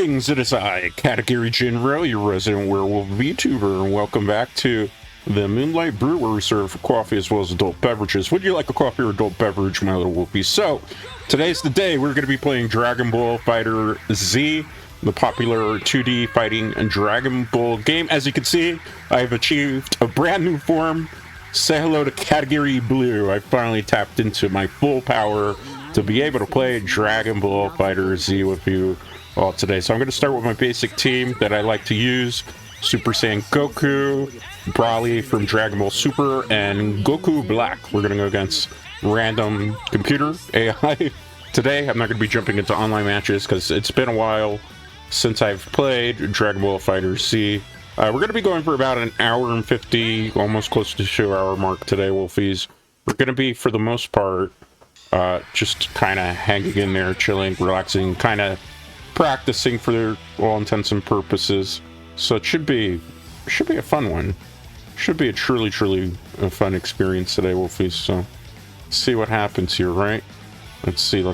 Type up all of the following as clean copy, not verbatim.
Greetings, it is I, Katagiri Jinro, your resident werewolf VTuber, and welcome back to the Moonlight Brew, where we serve coffee as well as adult beverages. Would you like a coffee or adult beverage, my little Wolfies? So, today's the day we're going to be playing Dragonball Fighter Z, the popular 2D fighting Dragon Ball game. As you can see, I've achieved a brand new form. Say hello to Katagiri Blue. I finally tapped into my full power to be able to play Dragonball Fighter Z with you all today. So I'm going to start with my basic team that I like to use. Super Saiyan Goku, Broly from Dragon Ball Super, and Goku Black. We're going to go against random computer AI. Today, I'm not going to be jumping into online matches because it's been a while since I've played Dragon Ball Fighter Z. We're going to be going for about an hour and 50, almost close to 2 hour mark today, Wolfies. We're going to be, for the most part, just kind of hanging in there, chilling, relaxing, kind of practicing for all intents and purposes. So it should be a fun one. Should be a truly a fun experience today, Wolfies. So let's see what happens here, right? Let's see. All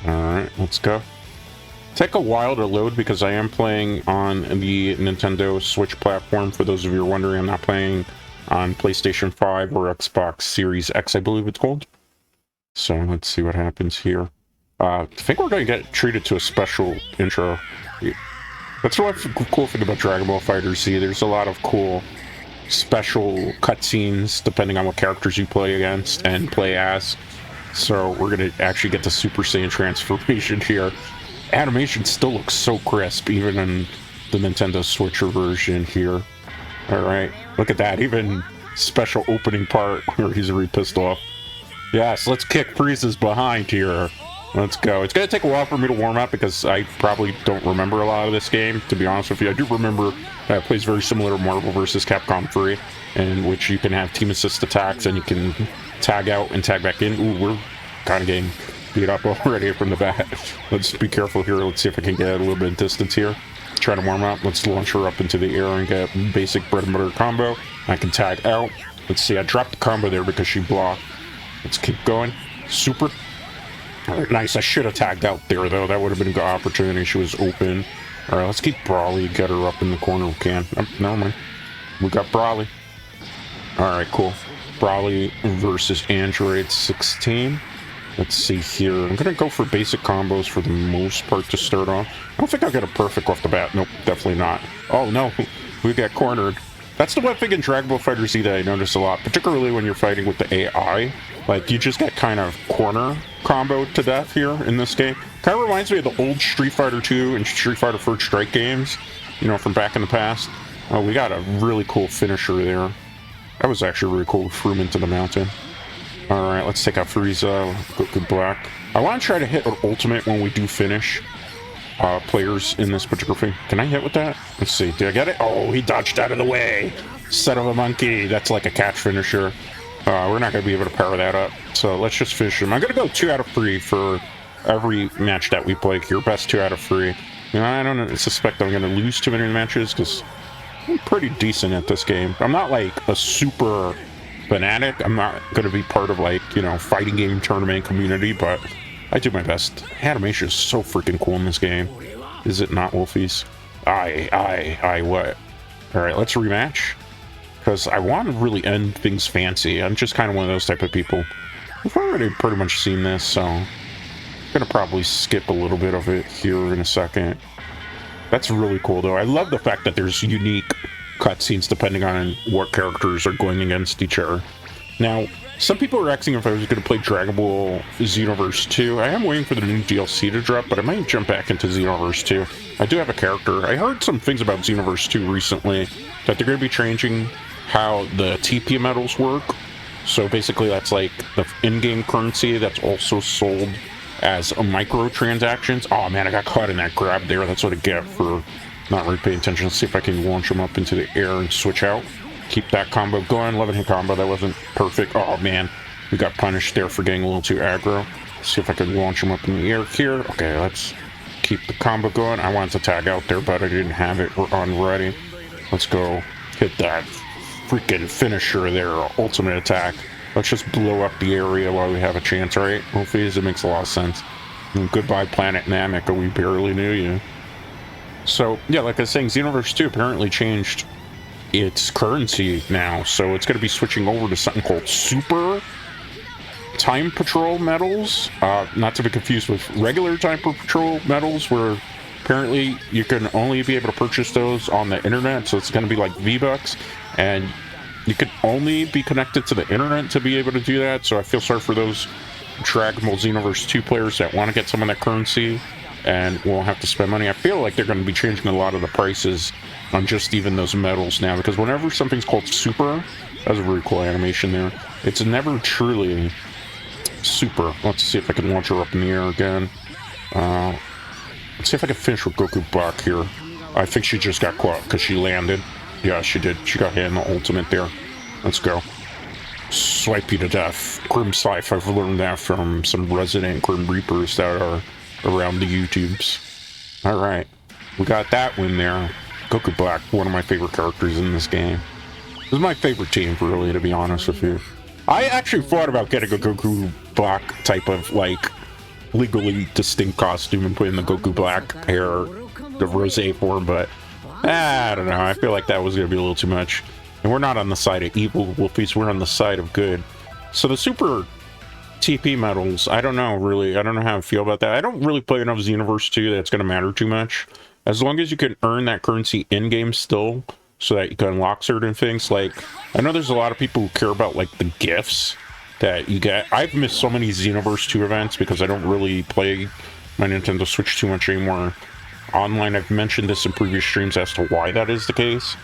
right, let's go. Take a while to load because I am playing on the Nintendo Switch platform. For those of you who are wondering, I'm not playing on PlayStation 5 or Xbox Series X, I believe it's called. So let's see what happens here. I think we're going to get treated to a special intro. That's what the cool thing about Dragon Ball Fighter Z. There's a lot of cool special cutscenes depending on what characters you play against and play as. So we're going to actually get the Super Saiyan transformation here. Animation still looks so crisp, even in the Nintendo Switch version here. Alright, look at that. Even special opening part where he's already pissed off. Yes, let's kick Frieza's behind here. Let's go. It's going to take a while for me to warm up because I probably don't remember a lot of this game, to be honest with you. I do remember that it plays very similar to Marvel vs. Capcom 3, in which you can have team assist attacks and you can tag out and tag back in. Ooh, we're kind of getting beat up already from the bat. Let's be careful here. Let's see if I can get a little bit of distance here. Try to warm up. Let's launch her up into the air and get a basic bread and butter combo. I can tag out. Let's see. I dropped the combo there because she blocked. Let's keep going. Super. All right, nice. I should have tagged out there, though. That would have been a good opportunity. She was open. All right, let's keep Broly. Get her up in the corner. We can. Oh, never mind. We got Broly. All right, cool. Broly versus Android 16. Let's see here. I'm going to go for basic combos for the most part to start off. I don't think I'll get a perfect off the bat. Nope, definitely not. Oh, no. We got cornered. That's the one thing in Dragon Ball Fighter Z that I notice a lot, particularly when you're fighting with the AI. Like, you just get kind of corner comboed to death here in this game. Kind of reminds me of the old Street Fighter 2 and Street Fighter First Strike games, you know, from back in the past. Oh, we got a really cool finisher there. That was actually really cool. We threw him into the mountain. Alright, let's take out Frieza, Goku Black. I want to try to hit an ultimate when we do finish players in this particular thing. Can I hit with that? Let's see. Did I get it? Oh, he dodged out of the way. Son of a monkey. That's like a catch finisher. We're not going to be able to power that up. So let's just finish him. I'm going to go 2 out of 3 for every match that we play here. Best 2 out of 3. You know, I don't suspect I'm going to lose too many matches because I'm pretty decent at this game. I'm not like a super fanatic. I'm not going to be part of, like, you know, fighting game tournament community, but I do my best. Animation is so freaking cool in this game. Is it not, Wolfies? What? Alright, let's rematch. Because I want to really end things fancy. I'm just kind of one of those type of people. We've already pretty much seen this, so I'm going to probably skip a little bit of it here in a second. That's really cool, though. I love the fact that there's unique cutscenes depending on what characters are going against each other. Now, some people are asking if I was going to play Dragon Ball Xenoverse 2. I am waiting for the new DLC to drop, but I might jump back into Xenoverse 2. I do have a character. I heard some things about Xenoverse 2 recently, that they're going to be changing how the TP medals work. So basically that's like the in-game currency that's also sold as microtransactions. Oh man, I got caught in that grab there. That's what I get for not really paying attention. Let's see if I can launch him up into the air and switch out. Keep that combo going. 11-hit combo. That wasn't perfect. Oh, man. We got punished there for getting a little too aggro. Let's see if I can launch him up in the air here. Okay, let's keep the combo going. I wanted to tag out there, but I didn't have it on ready. Let's go hit that freaking finisher there. Ultimate attack. Let's just blow up the area while we have a chance, right? Wolfies, it makes a lot of sense. And goodbye, Planet Namek, we barely knew you. So, yeah, like I was saying, Xenoverse 2 apparently changed its currency now, so it's going to be switching over to something called Super Time Patrol medals, not to be confused with regular Time Patrol medals, where apparently you can only be able to purchase those on the internet, so it's going to be like V-Bucks, and you can only be connected to the internet to be able to do that. So I feel sorry for those Dragon Ball Xenoverse 2 players that want to get some of that currency and won't have to spend money. I feel like they're going to be changing a lot of the prices on just even those medals now, because whenever something's called Super, that's a really cool animation there, it's never truly super. Let's see if I can launch her up in the air again. Let's see if I can finish with Goku Black here. I think she just got caught because she landed. Yeah, she did. She got hit in the ultimate there. Let's go. Swipe you to death. Grim Scythe, I've learned that from some resident Grim Reapers that are around the YouTubes. Alright. We got that win there. Goku Black, one of my favorite characters in this game. This is my favorite team, really, to be honest with you. I actually thought about getting a Goku Black type of, like, legally distinct costume and putting the Goku Black hair, the rosé form, but I don't know. I feel like that was going to be a little too much. And we're not on the side of evil, Wolfies. We're on the side of good. So the Super TP medals, I don't know, really. I don't know how I feel about that. I don't really play enough Xenoverse 2 that it's going to matter too much. As long as you can earn that currency in-game still, so that you can unlock certain things. Like, I know there's a lot of people who care about, like, the gifts that you get. I've missed so many Xenoverse 2 events because I don't really play my Nintendo Switch too much anymore online. I've mentioned this in previous streams as to why that is the case.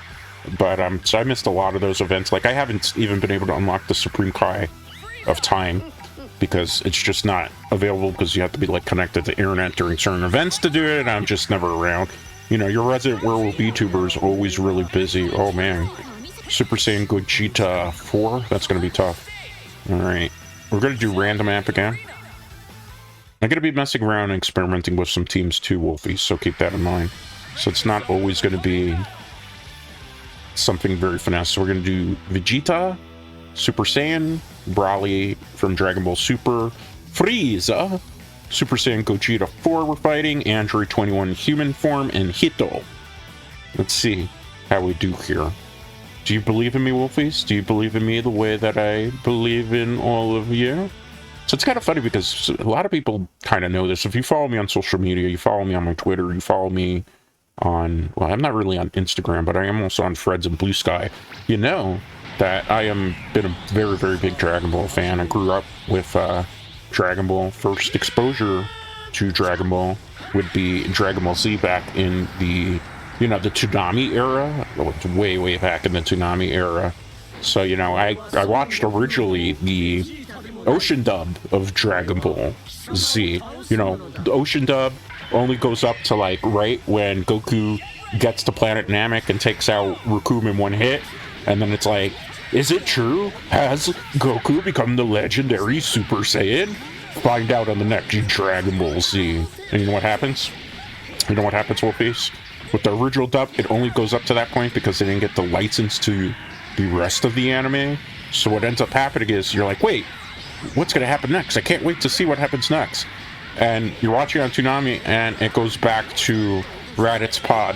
But, so I missed a lot of those events. Like, I haven't even been able to unlock the Supreme Kai of Time because it's just not available because you have to be, like, connected to internet during certain events to do it, and I'm just never around. You know, your resident werewolf VTuber is always really busy. Oh, man. Super Saiyan Gogeta 4? That's going to be tough. Alright. We're going to do random app again. I'm going to be messing around and experimenting with some teams too, Wolfies, so keep that in mind. So it's not always going to be something very finesse. So we're going to do Vegeta, Super Saiyan, Broly from Dragon Ball Super, Frieza, Super Saiyan Gogeta 4 we're fighting, Android 21 human form, and Hito. Let's see how we do here. Do you believe in me, Wolfies? Do you believe in me the way that I believe in all of you? So it's kind of funny because a lot of people kind of know this. If you follow me on social media, you follow me on my Twitter, you follow me on, well, I'm not really on Instagram, but I am also on Threads and Blue Sky. You know that I am been a very, very big Dragon Ball fan. I grew up with Dragon Ball. First exposure to Dragon Ball would be Dragon Ball Z back in the, you know, the Toonami era. Oh, it's way, way back in the Toonami era. So, you know, I watched originally the Ocean dub of Dragon Ball Z. You know, the Ocean dub only goes up to, like, right when Goku gets to Planet Namek and takes out Recoome in one hit. And then it's like, is it true? Has Goku become the legendary Super Saiyan? Find out on the next Dragon Ball Z. And you know what happens? You know what happens, Wolfies? With the original dub, it only goes up to that point because they didn't get the license to the rest of the anime. So what ends up happening is you're like, wait, what's going to happen next? I can't wait to see what happens next. And you're watching on Toonami, and it goes back to Raditz Pod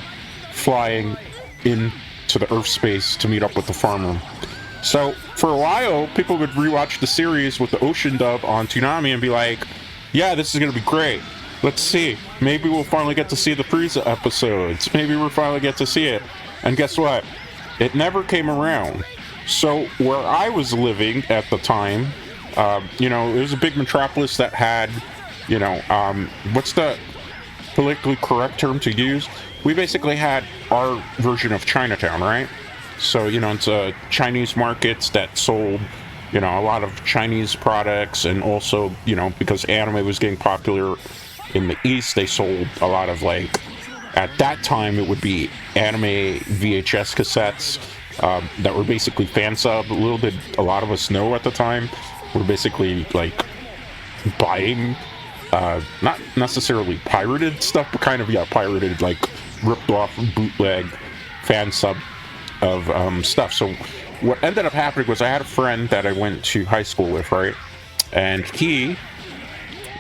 flying into the Earth space to meet up with the farmer. So for a while, people would rewatch the series with the Ocean dub on Toonami and be like, yeah, this is going to be great. Let's see. Maybe we'll finally get to see the Frieza episodes. Maybe we'll finally get to see it. And guess what? It never came around. So where I was living at the time, you know, it was a big metropolis that had, you know, what's the politically correct term to use? We basically had our version of Chinatown, right? So, you know, it's Chinese markets that sold, you know, a lot of Chinese products, and also, you know, because anime was getting popular in the East, they sold a lot of, like, at that time, it would be anime VHS cassettes that were basically fan sub. Little did a lot of us know at the time, we're basically, like, buying, not necessarily pirated stuff, but kind of, yeah, pirated, like, ripped off bootleg fan sub of stuff. So what ended up happening was I had a friend that I went to high school with, right? And he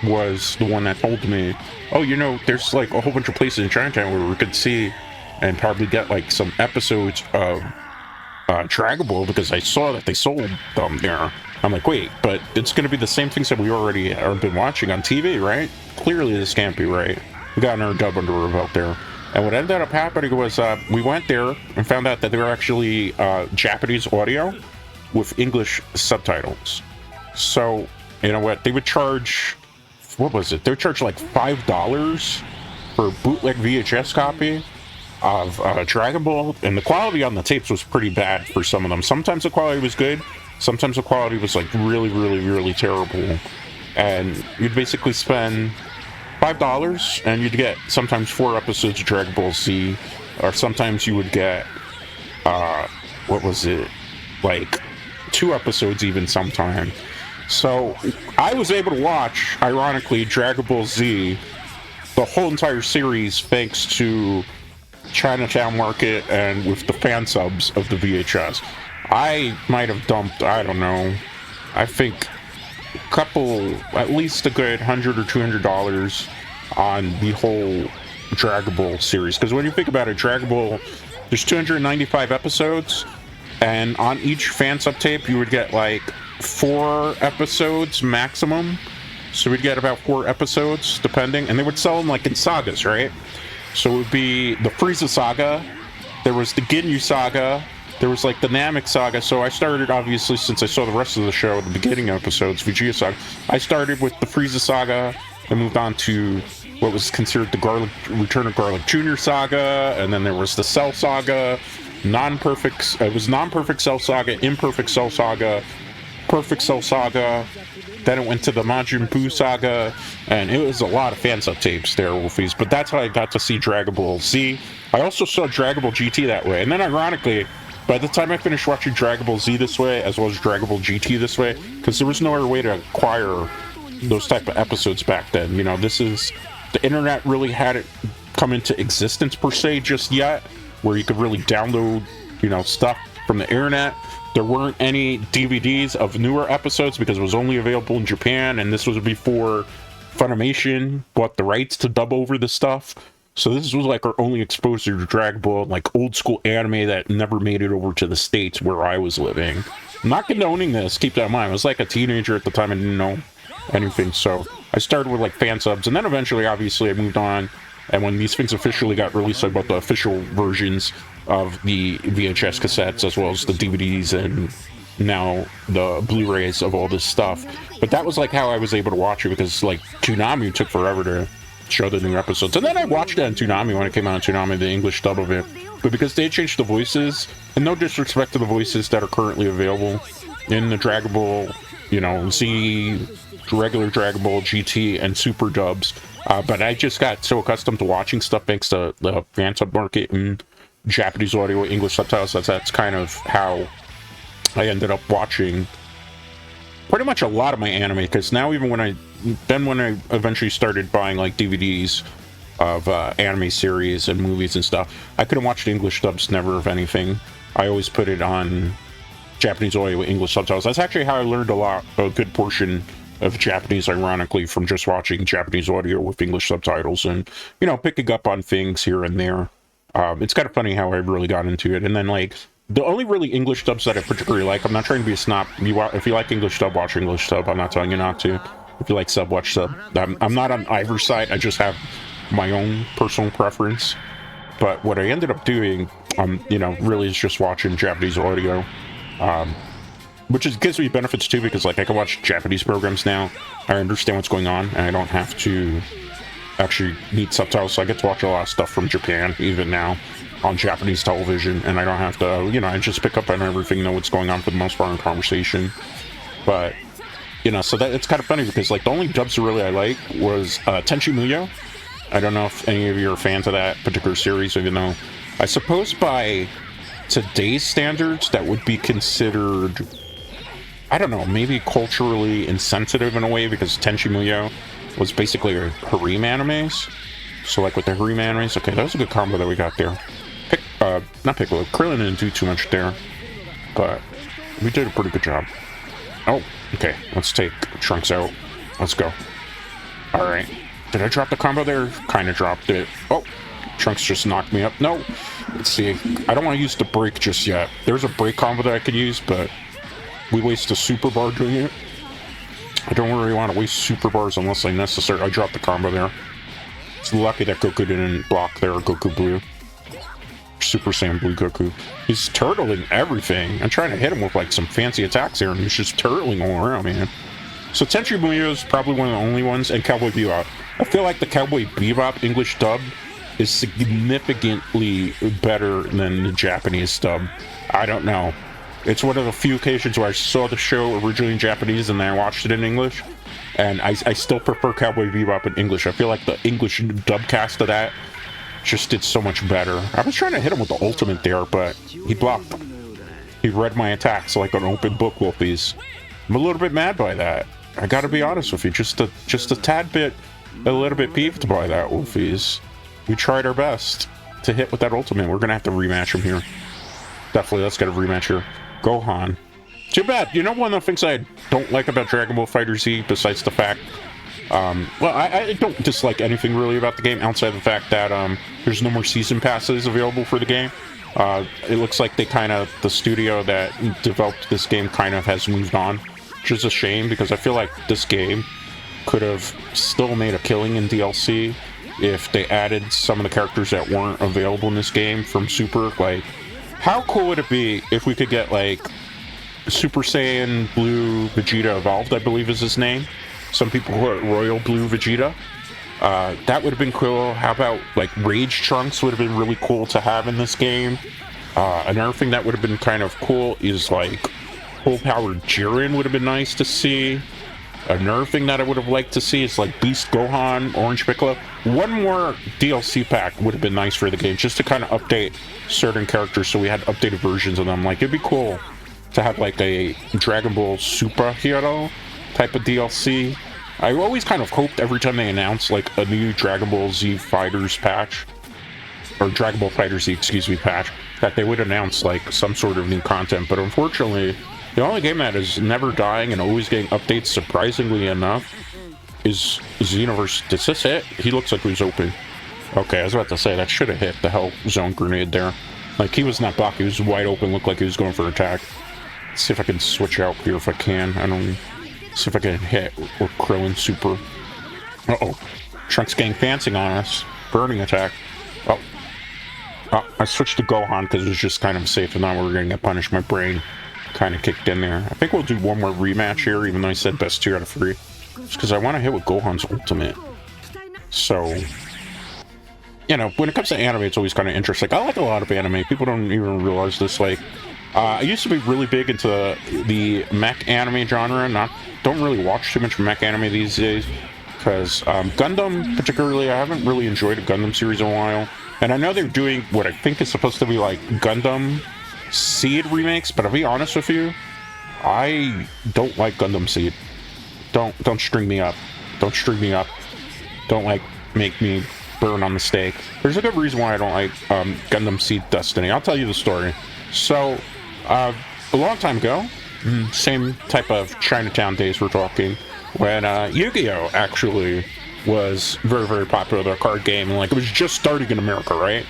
was the one that told me, oh, you know, there's like a whole bunch of places in Chinatown where we could see and probably get like some episodes of Dragon Ball, because I saw that they sold them there. I'm like, wait, but it's going to be the same things that we already have been watching on TV, right? Clearly this can't be right. We got another dub under our belt there. And what ended up happening was we went there and found out that they were actually Japanese audio with English subtitles. So, you know what, they would charge, what was it? They would charge like $5 for a bootleg VHS copy of Dragon Ball, and the quality on the tapes was pretty bad for some of them. Sometimes the quality was good, sometimes the quality was like really terrible, and you'd basically spend $5 and you'd get sometimes 4 episodes of Dragon Ball Z, or sometimes you would get what was it, like 2 episodes even sometime. So I was able to watch, ironically, Dragon Ball Z, the whole entire series, thanks to Chinatown Market and with the fan subs of the VHS. I might have dumped, I don't know, I think at least a good $100 or $200 on the whole Dragon Ball series. Because when you think about it, Dragon Ball, there's 295 episodes, and on each fan sub tape you would get like 4 episodes maximum. So we'd get about 4 episodes depending, and they would sell them like in sagas, right? So it would be the Frieza saga, there was the Ginyu saga, there was like the Namek saga. So I started, obviously, since I saw the rest of the show at the beginning episodes, Vegeta saga, I started with the Frieza saga and moved on to what was considered the Return of Garlic Jr. saga, and then there was the Cell saga, it was non-perfect Cell saga, imperfect Cell saga, perfect Cell saga. Then it went to the Majin Buu saga, and it was a lot of fan sub tapes there, Wolfies. But that's how I got to see Dragon Ball Z. I also saw Dragon Ball GT that way, and then ironically, by the time I finished watching Dragon Ball Z this way, as well as Dragon Ball GT this way, because there was no other way to acquire those type of episodes back then. You know, the internet really hadn't come into existence per se just yet, where you could really download, you know, stuff from the internet. There weren't any DVDs of newer episodes because it was only available in Japan, and this was before Funimation bought the rights to dub over the stuff. So this was like our only exposure to Dragon Ball, like old school anime that never made it over to the States where I was living. I'm not condoning this, keep that in mind. I was like a teenager at the time, I didn't know anything. So I started with like fan subs, and then eventually, obviously, I moved on. And when these things officially got released, I bought the official versions of the VHS cassettes, as well as the DVDs and now the Blu-rays of all this stuff. But that was like how I was able to watch it, because like Toonami took forever to show the new episodes. And then I watched it on Toonami when it came out on Toonami, the English dub of it. But because they changed the voices, and no disrespect to the voices that are currently available in the Dragon Ball, you know, Z, regular Dragon Ball GT, and Super dubs, but I just got so accustomed to watching stuff thanks to the fan sub market and Japanese audio, English subtitles. That's kind of how I ended up watching pretty much a lot of my anime. Because now, even when I eventually started buying like DVDs of anime series and movies and stuff, I couldn't watch the English dubs, never of anything. I always put it on Japanese audio with English subtitles. That's actually how I learned a good portion of Japanese, ironically, from just watching Japanese audio with English subtitles and, you know, picking up on things here and there. It's kind of funny how I really got into it. And then, like, the only really English dubs that I particularly like, I'm not trying to be a snob. If you like English dub, watch English dub. I'm not telling you not to. If you like sub, watch sub. I'm not on either side. I just have my own personal preference. But what I ended up doing, you know, really is just watching Japanese audio. Which gives me benefits too, because like I can watch Japanese programs now. I understand what's going on, and I don't have to actually need subtitles. So I get to watch a lot of stuff from Japan even now on Japanese television, and I don't have to, you know, I just pick up on everything, know what's going on for the most part in conversation. But, you know, so that it's kind of funny, because like the only dubs really I like was Tenchi Muyo. I don't know if any of you are fans of that particular series, even though I suppose by today's standards that would be considered, I don't know, maybe culturally insensitive in a way, because Tenchi Muyo was basically a harem animes. So like with the harem animes, okay, that was a good combo that we got there. Not Piccolo, Krillin didn't do too much there, but we did a pretty good job. Oh, okay, let's take Trunks out. Let's go. Alright. Did I drop the combo there? Kind of dropped it. Oh, Trunks just knocked me up. No. Let's see. I don't want to use the break just yet. There's a break combo that I could use, but we waste a super bar doing it. I don't really want to waste super bars unless I necessary. I dropped the combo there. It's lucky that Goku didn't block there, Goku Blue. Super Saiyan Blue Goku. He's turtling everything. I'm trying to hit him with like some fancy attacks here, and he's just turtling all around, man. So Tenchi Muyo is probably one of the only ones, and Cowboy Bebop. I feel like the Cowboy Bebop English dub is significantly better than the Japanese dub. I don't know. It's one of the few occasions where I saw the show originally in Japanese and then I watched it in English, and I still prefer Cowboy Bebop in English. I feel like the English dub cast of that just did so much better. I was trying to hit him with the ultimate there, but he blocked. He read my attacks like an open book, Wolfies. I'm a little bit mad by that. I gotta be honest with you, just a tad bit, a little bit peeved by that, Wolfies. We tried our best to hit with that ultimate. We're gonna have to rematch him here. Definitely, let's get a rematch here. Gohan. Too bad. You know, one of the things I don't like about Dragonball Fighter Z, besides the fact, well, I don't dislike anything really about the game outside of the fact that there's no more season passes available for the game. It looks like the studio that developed this game kind of has moved on, which is a shame because I feel like this game could have still made a killing in DLC if they added some of the characters that weren't available in this game from Super. Like, how cool would it be if we could get like Super Saiyan Blue Vegeta Evolved, I believe is his name. Some people call it Royal Blue Vegeta. That would have been cool. How about like Rage Trunks would have been really cool to have in this game. Another thing that would have been kind of cool is like full powered Jiren would have been nice to see. Another thing that I would have liked to see is like Beast Gohan, Orange Piccolo. One more DLC pack would have been nice for the game, just to kind of update certain characters so we had updated versions of them. Like, it'd be cool to have like a Dragon Ball Superhero type of DLC. I always kind of hoped every time they announce like a new Dragon Ball Z Fighters patch, or Dragon Ball Fighter Z, excuse me, patch, that they would announce like some sort of new content. But unfortunately, the only game that is never dying and always getting updates, surprisingly enough, is Xenoverse. Does this hit? He looks like he was open. Okay, I was about to say, that should have hit the Hell Zone Grenade there. Like, he was not blocked, he was wide open, looked like he was going for an attack. Let's see if I can switch out here if I can. I don't... See if I can hit or Krillin Super. Uh-oh. Trunks getting fancy on us. Burning attack. Oh. I switched to Gohan because it was just kind of safe and not we were going to get punished. My brain kind of kicked in there. I think we'll do one more rematch here, even though I said best 2 out of 3. Just because I want to hit with Gohan's ultimate. So, you know, when it comes to anime, it's always kind of interesting. I like a lot of anime. People don't even realize this. Like, I used to be really big into the mech anime genre. Don't really watch too much mech anime these days. Because Gundam, particularly, I haven't really enjoyed a Gundam series in a while. And I know they're doing what I think is supposed to be like Gundam Seed remakes, but I'll be honest with you, I don't like Gundam Seed. Don't string me up. Don't string me up. Don't like make me burn on the stake. There's a good reason why I don't like Gundam Seed Destiny. I'll tell you the story. So, a long time ago, same type of Chinatown days we're talking, when Yu-Gi-Oh! Actually was very, very popular, their card game, and like it was just starting in America, right?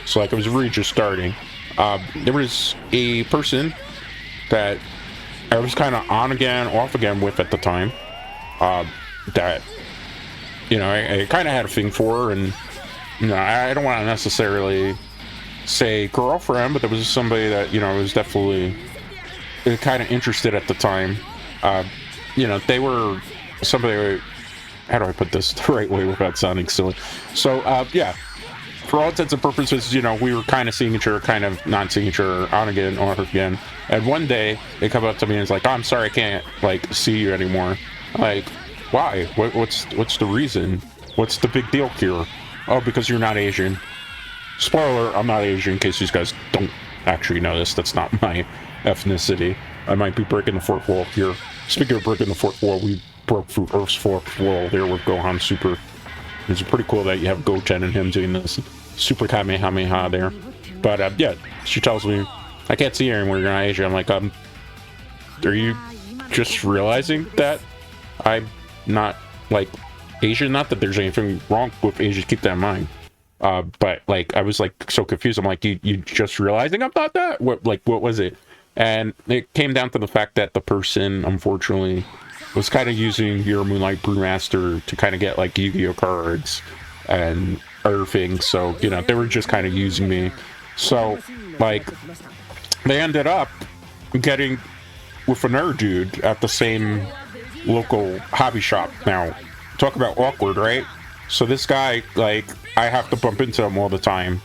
So like it was really just starting. There was a person that I was kind of on again, off again with at the time, that, you know, I kind of had a thing for, and, you know, I don't want to necessarily say girlfriend, but there was somebody that, you know, I was definitely kind of interested at the time. You know, they were somebody, how do I put this the right way without sounding silly? So, yeah, for all intents and purposes, you know, we were kind of seeing each other, kind of not seeing each other, on again, off again. And one day, they come up to me and it's like, oh, I'm sorry, I can't, like, see you anymore. Like, why? What's the reason? What's the big deal here? Oh, because you're not Asian. Spoiler, I'm not Asian, in case these guys don't actually know this. That's not my ethnicity. I might be breaking the fourth wall here. Speaking of breaking the fourth wall, we broke through Earth's fourth wall there with Gohan Super. It's pretty cool that you have Goten and him doing this Super Kamehameha there. But, yeah, she tells me, I can't see you anymore, you're not Asian. I'm like, are you just realizing that I'm not, like, Asian. Not that there's anything wrong with Asians, keep that in mind. But like I was like so confused. I'm like, you just realizing I'm not that? What was it? And it came down to the fact that the person, unfortunately, was kind of using your Moonlight Brewmaster to kind of get like Yu-Gi-Oh cards and other things. So, you know, they were just kind of using me. So, like, they ended up getting with another dude at the same local hobby shop. Now, talk about awkward, right? So this guy, like, I have to bump into him all the time.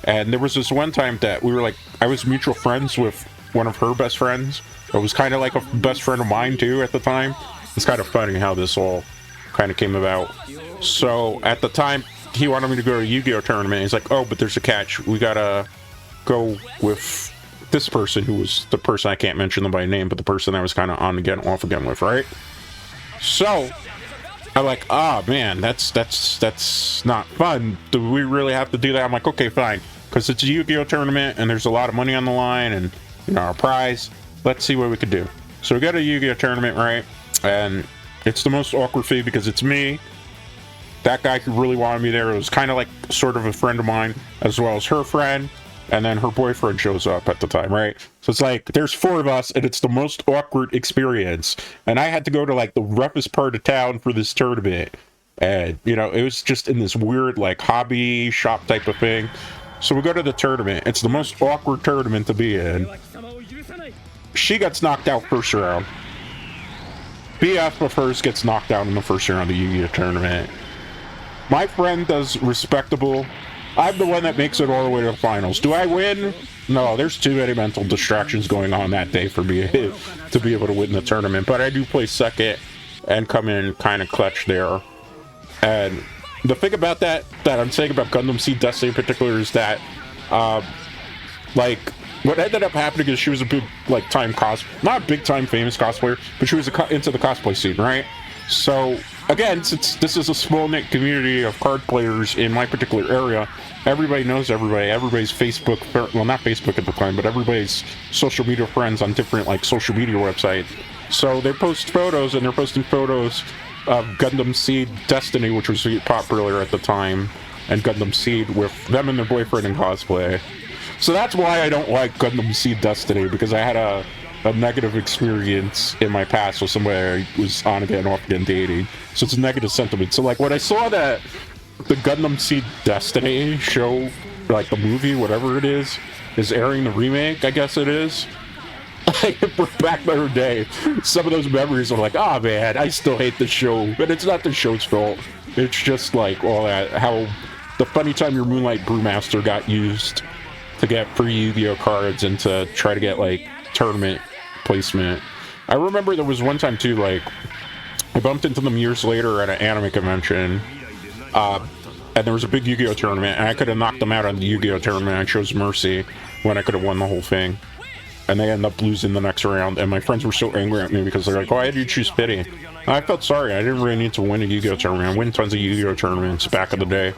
And there was this one time that we were like, I was mutual friends with one of her best friends. It was kind of like a best friend of mine too at the time. It's kind of funny how this all kind of came about. So at the time, he wanted me to go to a Yu-Gi-Oh tournament. He's like, oh, but there's a catch. We gotta go with this person, who was the person, I can't mention them by name, but the person I was kind of on again, off again with, right? So I'm like, oh man, that's not fun. Do we really have to do that? I'm like, okay, fine, because it's a Yu-Gi-Oh tournament and there's a lot of money on the line and, you know, our prize. Let's see what we could do. So we got a Yu-Gi-Oh tournament, right? And it's the most awkward thing because it's me, that guy who really wanted me there. It was kind of like sort of a friend of mine, as well as her friend, and then her boyfriend shows up at the time, right? So it's like there's 4 of us and it's the most awkward experience. And I had to go to like the roughest part of town for this tournament, and you know, it was just in this weird like hobby shop type of thing. So we go to the tournament. It's the most awkward tournament to be in. She gets knocked out first round. BF of hers gets knocked out in the first round of the Yu-Gi-Oh tournament. My friend does respectable. I'm the one that makes it all the way to the finals. Do I win? No, there's too many mental distractions going on that day for me to be able to win the tournament. But I do play second and come in kind of clutch there. And the thing about that I'm saying about Gundam Seed Destiny in particular is that, like, what ended up happening is she was a big, like, not a big time famous cosplayer, but she was into the cosplay scene, right? So again, since this is a small knit community of card players in my particular area, everybody knows everybody. Everybody's Facebook, well, not Facebook at the time, but everybody's social media friends on different like social media websites. So they post photos, and they're posting photos of Gundam Seed Destiny, which was popular at the time, and Gundam Seed with them and their boyfriend in cosplay. So that's why I don't like Gundam Seed Destiny, because I had a negative experience in my past with somebody I was on again, off again dating. So it's a negative sentiment. So like when I saw that the Gundam Seed Destiny show, like the movie, whatever it is airing the remake, I guess it is, like it brought back my day. Some of those memories are like, oh man, I still hate the show. But it's not the show's fault. It's just like all that, how the funny time your Moonlight Brewmaster got used to get free Yu-Gi-Oh cards and to try to get like tournament placement. I remember there was one time too, like I bumped into them years later at an anime convention, and there was a big Yu-Gi-Oh tournament, and I could have knocked them out on the Yu-Gi-Oh tournament. I chose Mercy when I could have won the whole thing, and they ended up losing the next round. And my friends were so angry at me because they're like, why did you choose Pity? And I felt sorry. I didn't really need to win a Yu-Gi-Oh tournament. I win tons of Yu-Gi-Oh tournaments back in the day,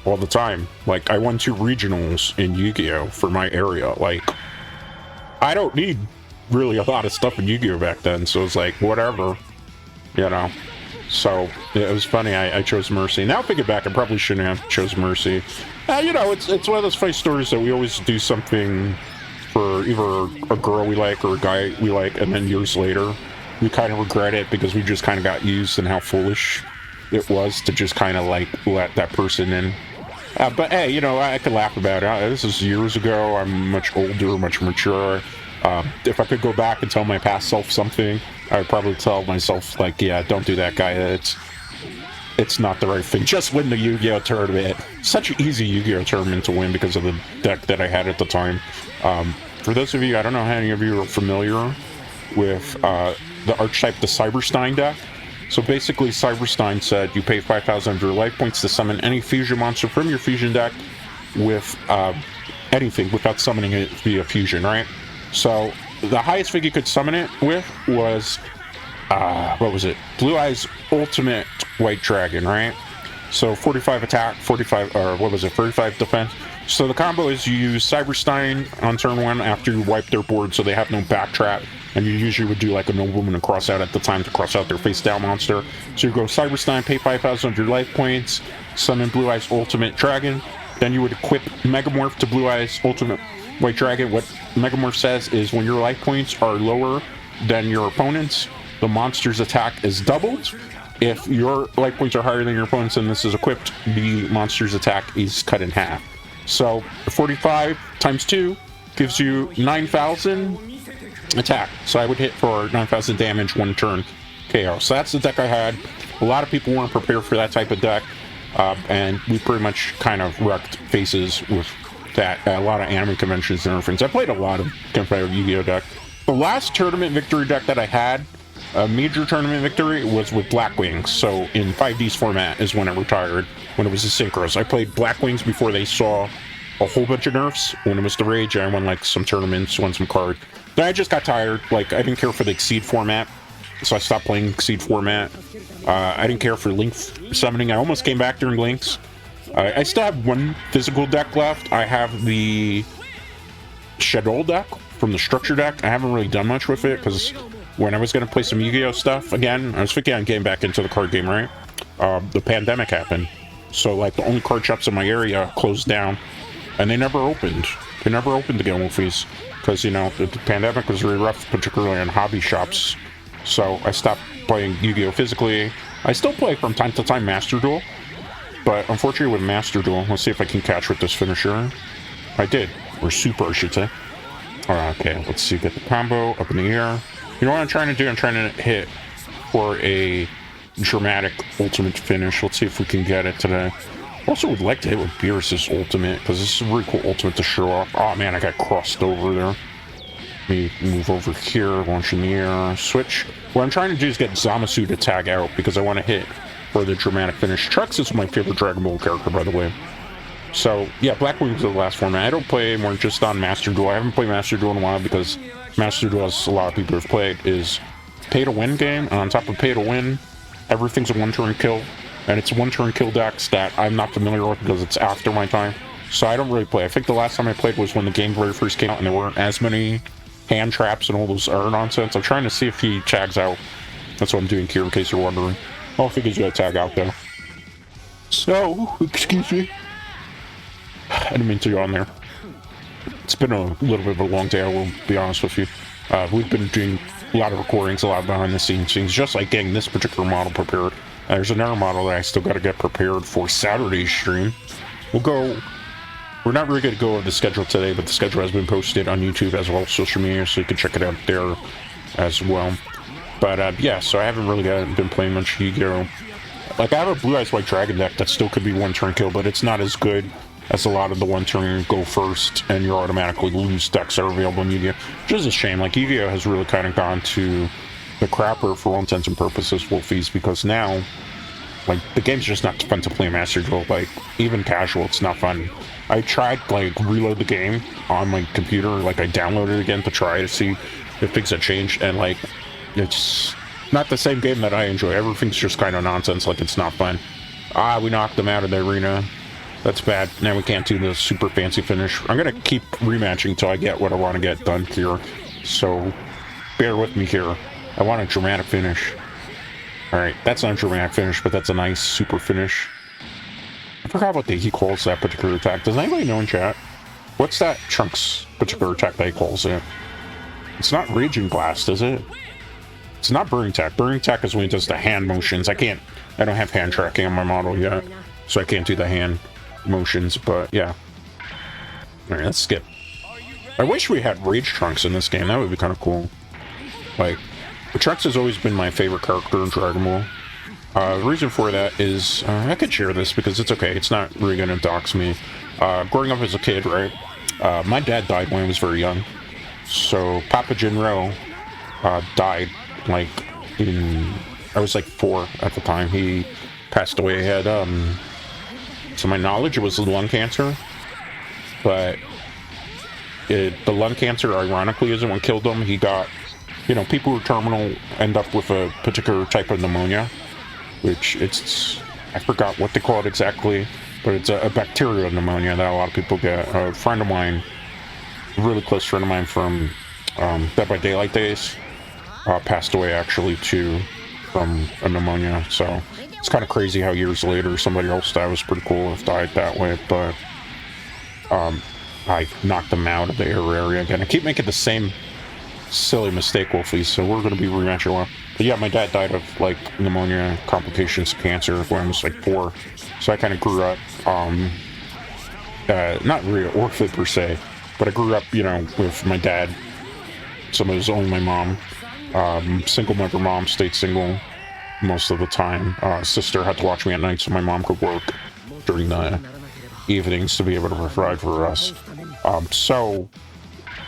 all the time. Like I won 2 regionals in Yu-Gi-Oh for my area. Like I don't need really a lot of stuff in Yu-Gi-Oh back then, so it's like whatever, you know. So it was funny. I chose Mercy. Now thinking back, I probably shouldn't have chose Mercy. You know, it's one of those funny stories that we always do something for either a girl we like or a guy we like, and then years later we kind of regret it because we just kind of got used and how foolish it was to just kind of like let that person in. But hey, you know, I could laugh about it. This is years ago. I'm much older, much mature. If I could go back and tell my past self something, I would probably tell myself, like, yeah, don't do that, guy. It's not the right thing. Just win the Yu-Gi-Oh tournament. Such an easy Yu-Gi-Oh tournament to win because of the deck that I had at the time. For those of you, I don't know how many of you are familiar with the archetype, the Cyberstein deck. So basically, Cyberstein said you pay 5,000 of your life points to summon any fusion monster from your fusion deck with anything without summoning it via fusion, right? So the highest thing you could summon it with was, what was it? Blue Eye's Ultimate White Dragon, right? So 45 attack, 45, or what was it, 35 defense, So the combo is you use Cyberstein on turn 1 after you wipe their board so they have no backtrap, and you usually would do like a Nobleman and cross out at the time to cross out their face down monster. So you go Cyberstein, pay 5,000 of your life points, summon Blue Eyes Ultimate Dragon, then you would equip Megamorph to Blue Eyes Ultimate White Dragon. What Megamorph says is when your life points are lower than your opponent's, the monster's attack is doubled. If your life points are higher than your opponent's and this is equipped, the monster's attack is cut in half. So 45 times 2 gives you 9,000 attack. So I would hit for 9,000 damage 1 turn KO. So that's the deck I had. A lot of people weren't prepared for that type of deck, and we pretty much kind of wrecked faces with that at a lot of anime conventions and everything. I played a lot of competitive Yu-Gi-Oh deck. The last tournament victory deck that I had, a major tournament victory, was with Black Wings. So in 5D's format is when I retired, when it was the Synchros. I played Black Wings before they saw a whole bunch of nerfs. When it was the Rage, I won like some tournaments, won some cards. Then I just got tired. Like, I didn't care for the Exceed format, so I stopped playing Exceed format. I didn't care for Link summoning. I almost came back during Links. I still have one physical deck left. I have the Shadow deck from the Structure deck. I haven't really done much with it because when I was going to play some Yu-Gi-Oh stuff again, I was thinking on getting back into the card game, right? The pandemic happened. So, like, the only card shops in my area closed down, and they never opened. They never opened again, Wolfies, because, you know, the pandemic was really rough, particularly in hobby shops. So I stopped playing Yu-Gi-Oh physically. I still play from time to time Master Duel, but unfortunately with Master Duel, let's see if I can catch with this finisher. I did, or super, I should say. Okay, let's see, get the combo up in the air. You know what I'm trying to do? I'm trying to hit for a dramatic ultimate finish. Let's see if we can get it today. Also would like to hit with Beerus' ultimate, because this is a really cool ultimate to show off. Oh man, I got crossed over there. Let me move over here, launch in the air, switch. What I'm trying to do is get Zamasu to tag out, because I want to hit for the dramatic finish. Trunks is my favorite Dragon Ball character, by the way. So, yeah, Black Wings is the last format. I don't play more just on Master Duel. I haven't played Master Duel in a while, because Master Duel, as a lot of people have played, is pay-to-win game, and on top of pay-to-win, everything's a one-turn kill, and it's one-turn kill decks that I'm not familiar with because it's after my time, so I don't really play. I think the last time I played was when the game very first came out, and there weren't as many hand traps and all those error nonsense. I'm trying to see if he tags out. That's what I'm doing here, in case you're wondering. Oh, I think he's gonna tag out, though. So, excuse me. I didn't mean to go on there. It's been a little bit of a long day, I will be honest with you. We've been doing a lot of recordings, a lot of behind the scenes things, just like getting this particular model prepared. There's another model that I still got to get prepared for Saturday's stream. We're not really going to go over the schedule today, but the schedule has been posted on YouTube as well as social media, so you can check it out there as well. But yeah, so I haven't really been playing much Yu-Gi-Oh! Like, I have a Blue Eyes White Dragon deck that still could be one-turn kill, but it's not as good as a lot of the one-turn go first and you automatically lose decks that are available in Yu-Gi-Oh! Which is a shame. Like, Yu-Gi-Oh! Has really kind of gone to the crapper for all intents and purposes, Wolfies, because now, like, the game's just not fun to play Master Duel. Like, even casual, it's not fun. I tried, like, reload the game on my computer, like, I downloaded it again to try to see if things had changed, and, like, it's not the same game that I enjoy. Everything's just kind of nonsense, like, it's not fun. We knocked them out of the arena. That's bad. Now we can't do the super fancy finish. I'm gonna keep rematching until I get what I want to get done here, so bear with me here. I want a dramatic finish. Alright, that's not a dramatic finish, but that's a nice super finish. I forgot what he calls that particular attack. Does anybody know in chat? What's that Trunks particular attack that he calls it? It's not Raging Blast, is it? It's not Burning Attack. Burning Attack is when he does the hand motions. I don't have hand tracking on my model yet, so I can't do the hand motions, but yeah. Alright, let's skip. I wish we had Rage Trunks in this game. That would be kind of cool. Like, Trunks has always been my favorite character in Dragon Ball. The reason for that is, I could share this because it's okay. It's not really going to dox me. Growing up as a kid, right? My dad died when I was very young. So, Papa Jinro died, like, I was like 4 at the time. He passed away. He had, to my knowledge, it was lung cancer. But the lung cancer, ironically, isn't what killed him. He got, you know, people who are terminal end up with a particular type of pneumonia, which I forgot what they call it exactly. but it's a bacterial pneumonia that a lot of people get. A friend of mine, a really close friend of mine from Dead by Daylight days, passed away actually too from a pneumonia. So it's kind of crazy how years later somebody else died. It was pretty cool if died that way, but I knocked them out of the air area again. I keep making the same silly mistake, Wolfies, so we're going to be rematching one. But yeah, my dad died of like pneumonia complications, cancer when I was like 4. So I kind of grew up, not really orphan per se, but I grew up, you know, with my dad. So it was only my mom. Single mother mom, stayed single most of the time. Sister had to watch me at night so my mom could work during the evenings to be able to provide for us. So,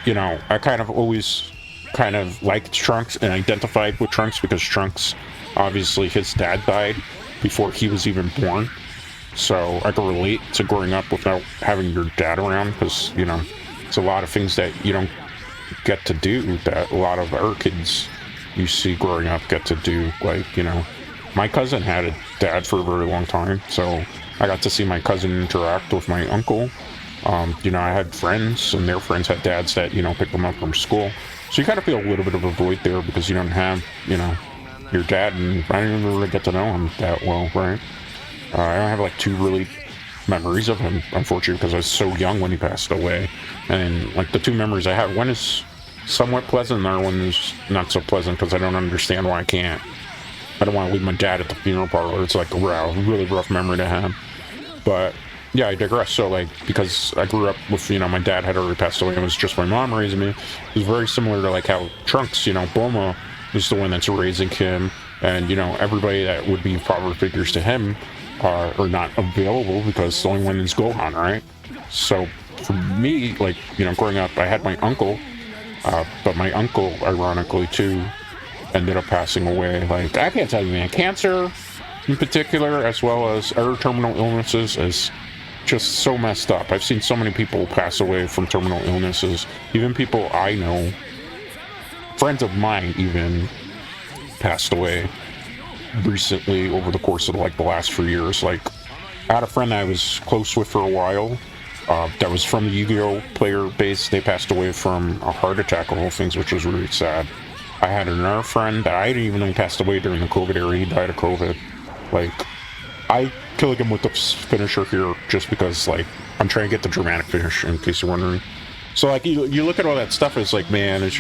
you know, I kind of always kind of liked Trunks and identified with Trunks because Trunks, obviously his dad died before he was even born. So I can relate to growing up without having your dad around because, you know, it's a lot of things that you don't get to do that a lot of our kids you see growing up get to do. Like, you know, my cousin had a dad for a very long time, so I got to see my cousin interact with my uncle. You know, I had friends and their friends had dads that, you know, picked them up from school. So you kind of feel a little bit of a void there because you don't have, you know, your dad, and I didn't even really get to know him that well, right? I don't have like 2 really memories of him, unfortunately, because I was so young when he passed away. And like the 2 memories I have, one is somewhat pleasant, and the other one is not so pleasant because I don't understand why I don't want to leave my dad at the funeral parlor. It's like a really rough memory to have. But yeah, I digress. So like, because I grew up with, you know, my dad had already passed away, it was just my mom raising me. It was very similar to like how Trunks, you know, Bulma is the one that's raising him, and you know, everybody that would be father figures to him are not available because the only one is Gohan, right? So for me, like, you know, growing up, I had my uncle, but my uncle, ironically too, ended up passing away. Like, I can't tell you, man, cancer in particular, as well as other terminal illnesses, is just so messed up. I've seen so many people pass away from terminal illnesses. Even people I know, friends of mine even, passed away recently over the course of like the last 3 years. Like, I had a friend that I was close with for a while, that was from the Yu-Gi-Oh player base. They passed away from a heart attack of all things, which was really sad. I had another friend that I didn't even know passed away during the COVID era. He died of COVID. Like, I killing him with the finisher here just because, like, I'm trying to get the dramatic finish, in case you're wondering. So, like, you look at all that stuff, it's like, man, it's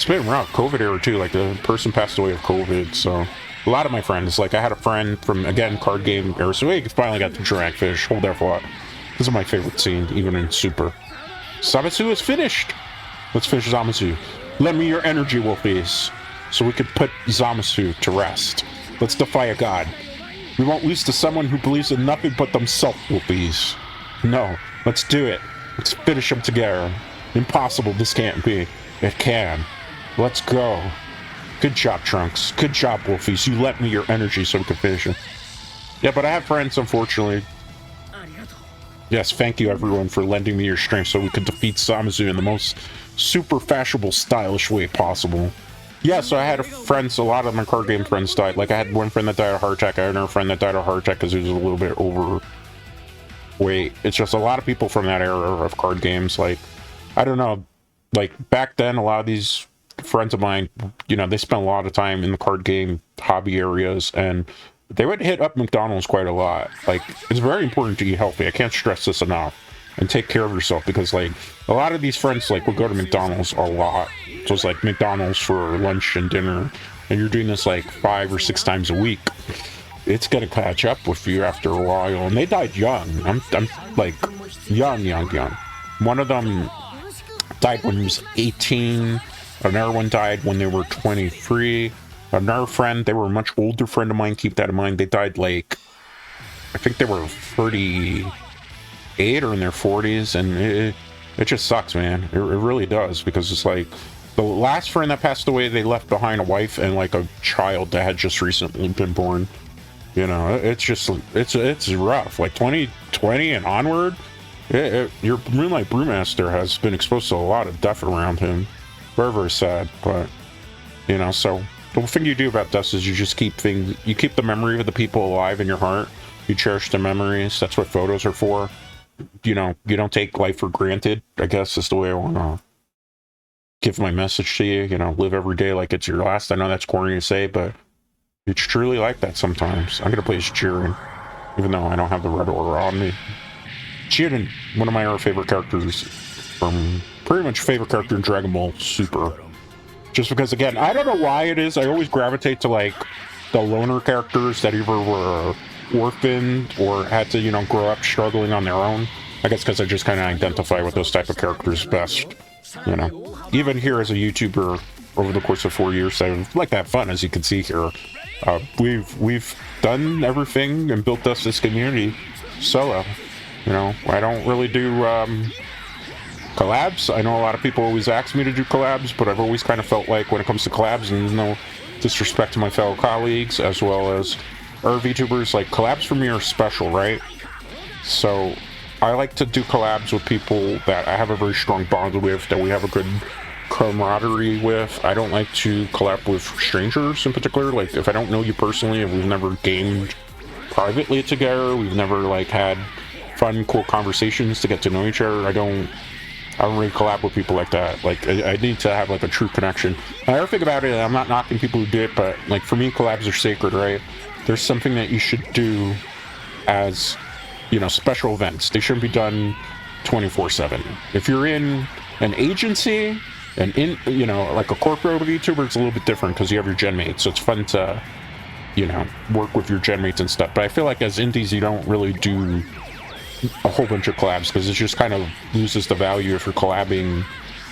been rough. COVID era, too. Like, the person passed away of COVID, so a lot of my friends, like, I had a friend from, again, card game era, so we finally got the dramatic finish. Hold there for it. This is my favorite scene, even in Super. Zamasu is finished! Let's finish Zamasu. Lend me your energy, Wolfies, so we can put Zamasu to rest. Let's defy a god. We won't lose to someone who believes in nothing but themselves, Wolfies. No, let's do it. Let's finish them together. Impossible, this can't be. It can. Let's go. Good job, Trunks. Good job, Wolfies. You lent me your energy so we can finish him. Yeah, but I have friends, unfortunately. Yes, thank you, everyone, for lending me your strength so we could defeat Zamasu in the most super fashionable, stylish way possible. Yeah, so I had friends, a lot of my card game friends died. Like, I had one friend that died of heart attack. I had another friend that died of heart attack because he was a little bit overweight. It's just a lot of people from that era of card games. Like, I don't know. Like, back then, a lot of these friends of mine, you know, they spent a lot of time in the card game hobby areas, and they would hit up McDonald's quite a lot. Like, it's very important to eat healthy. I can't stress this enough. And take care of yourself, because, like, a lot of these friends, like, would go to McDonald's a lot. So it's like McDonald's for lunch and dinner, and you're doing this like 5 or 6 times a week. It's gonna catch up with you after a while. And they died young. I'm like young. One of them died when he was 18. Another one died when they were 23. Another friend, they were a much older friend of mine, keep that in mind. They died like, I think they were 38 or in their 40s, and it just sucks, man. It really does, because it's like, the last friend that passed away, they left behind a wife and like a child that had just recently been born. You know, it's just, it's rough. Like 2020 and onward, your Moonlight Brewmaster has been exposed to a lot of death around him. Very, very sad, but, you know, so the thing you do about this is you just keep the memory of the people alive in your heart, You cherish the memories. That's what photos are for. You know, you don't take life for granted, I guess is the way I want to give my message to you. You know, live every day like it's your last. I know that's corny to say, but it's truly like that sometimes. I'm going to play as Jiren, even though I don't have the red aura on me. Jiren, one of my other favorite characters from pretty much favorite character in Dragon Ball Super. Just because, again, I don't know why it is. I always gravitate to, like, the loner characters that either were orphaned or had to, you know, grow up struggling on their own. I guess because I just kind of identify with those type of characters best, you know. Even here as a YouTuber, over the course of 4 years, I like to have fun, as you can see here. We've done everything and built us this community solo. You know, I don't really do collabs. I know a lot of people always ask me to do collabs, but I've always kind of felt like when it comes to collabs, and no disrespect to my fellow colleagues as well as our VTubers, like collabs for me are special, right? So I like to do collabs with people that I have a very strong bond with, that we have a good camaraderie with. I don't like to collab with strangers in particular. Like if I don't know you personally, if we've never gamed privately together, we've never like had fun, cool conversations to get to know each other, I don't really collab with people like that. Like I need to have like a true connection. I ever think about it, I'm not knocking people who do it, but like for me, collabs are sacred, right? There's something that you should do as, you know, special events. They shouldn't be done 24/7. If you're in an agency and in, you know, like a corporate VTuber, it's a little bit different because you have your gen mates, so it's fun to, you know, work with your gen mates and stuff. But I feel like as indies, you don't really do a whole bunch of collabs because it just kind of loses the value. If you're collabing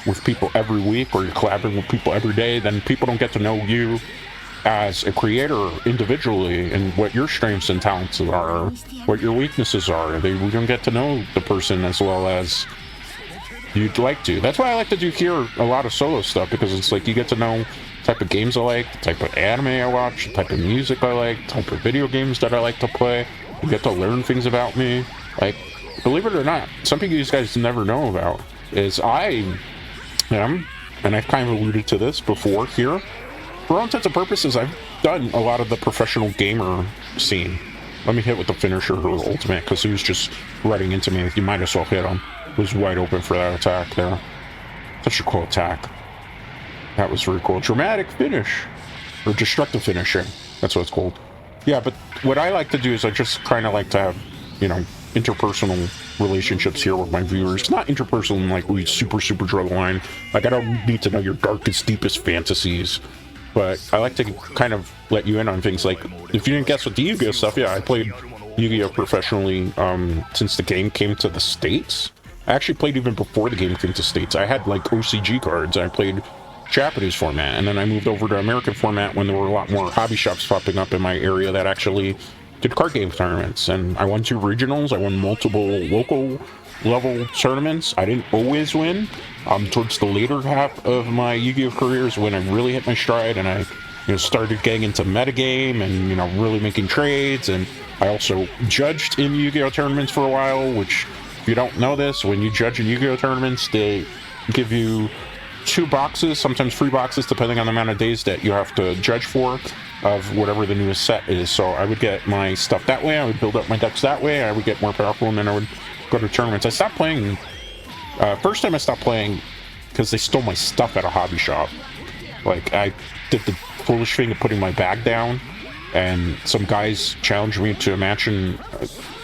with people every week or you're collabing with people every day, then people don't get to know you as a creator individually and what your strengths and talents are, what your weaknesses are. We don't get to know the person as well as you'd like to. That's why I like to do here a lot of solo stuff, because it's like you get to know the type of games I like, the type of anime I watch, the type of music I like, the type of video games that I like to play. You get to learn things about me. Like, believe it or not, something you guys never know about is I am, and I've kind of alluded to this before here, for all intents and purposes, I've done a lot of the professional gamer scene. Let me hit with the finisher ultimate, because he was just running into me. You might as well hit him. He was wide open for that attack there. Such a cool attack. That was very cool. Dramatic finish. Or destructive finishing. That's what it's called. Yeah, but what I like to do is I just kind of like to have, you know, interpersonal relationships here with my viewers. Not interpersonal like we super draw the line. Like I don't need to know your darkest, deepest fantasies. But I like to kind of let you in on things. Like, if you didn't guess with the Yu-Gi-Oh stuff, yeah, I played Yu-Gi-Oh professionally since the game came to the States. I actually played even before the game came to States. I had, like, OCG cards. I played Japanese format, and then I moved over to American format when there were a lot more hobby shops popping up in my area that actually did card game tournaments. And I won 2 regionals. I won multiple local level tournaments. I didn't always win. Towards the later half of my Yu-Gi-Oh career is when I really hit my stride, and I, you know, started getting into metagame and, you know, really making trades. And I also judged in Yu-Gi-Oh tournaments for a while, which, if you don't know this, when you judge in Yu-Gi-Oh tournaments, they give you 2 boxes, sometimes 3 boxes, depending on the amount of days that you have to judge for, of whatever the newest set is. So I would get my stuff that way, I would build up my decks that way, I would get more powerful, and then I would go to tournaments. I stopped playing, first time I stopped playing because they stole my stuff at a hobby shop. Like, I did the foolish thing of putting my bag down, and some guys challenged me to a match in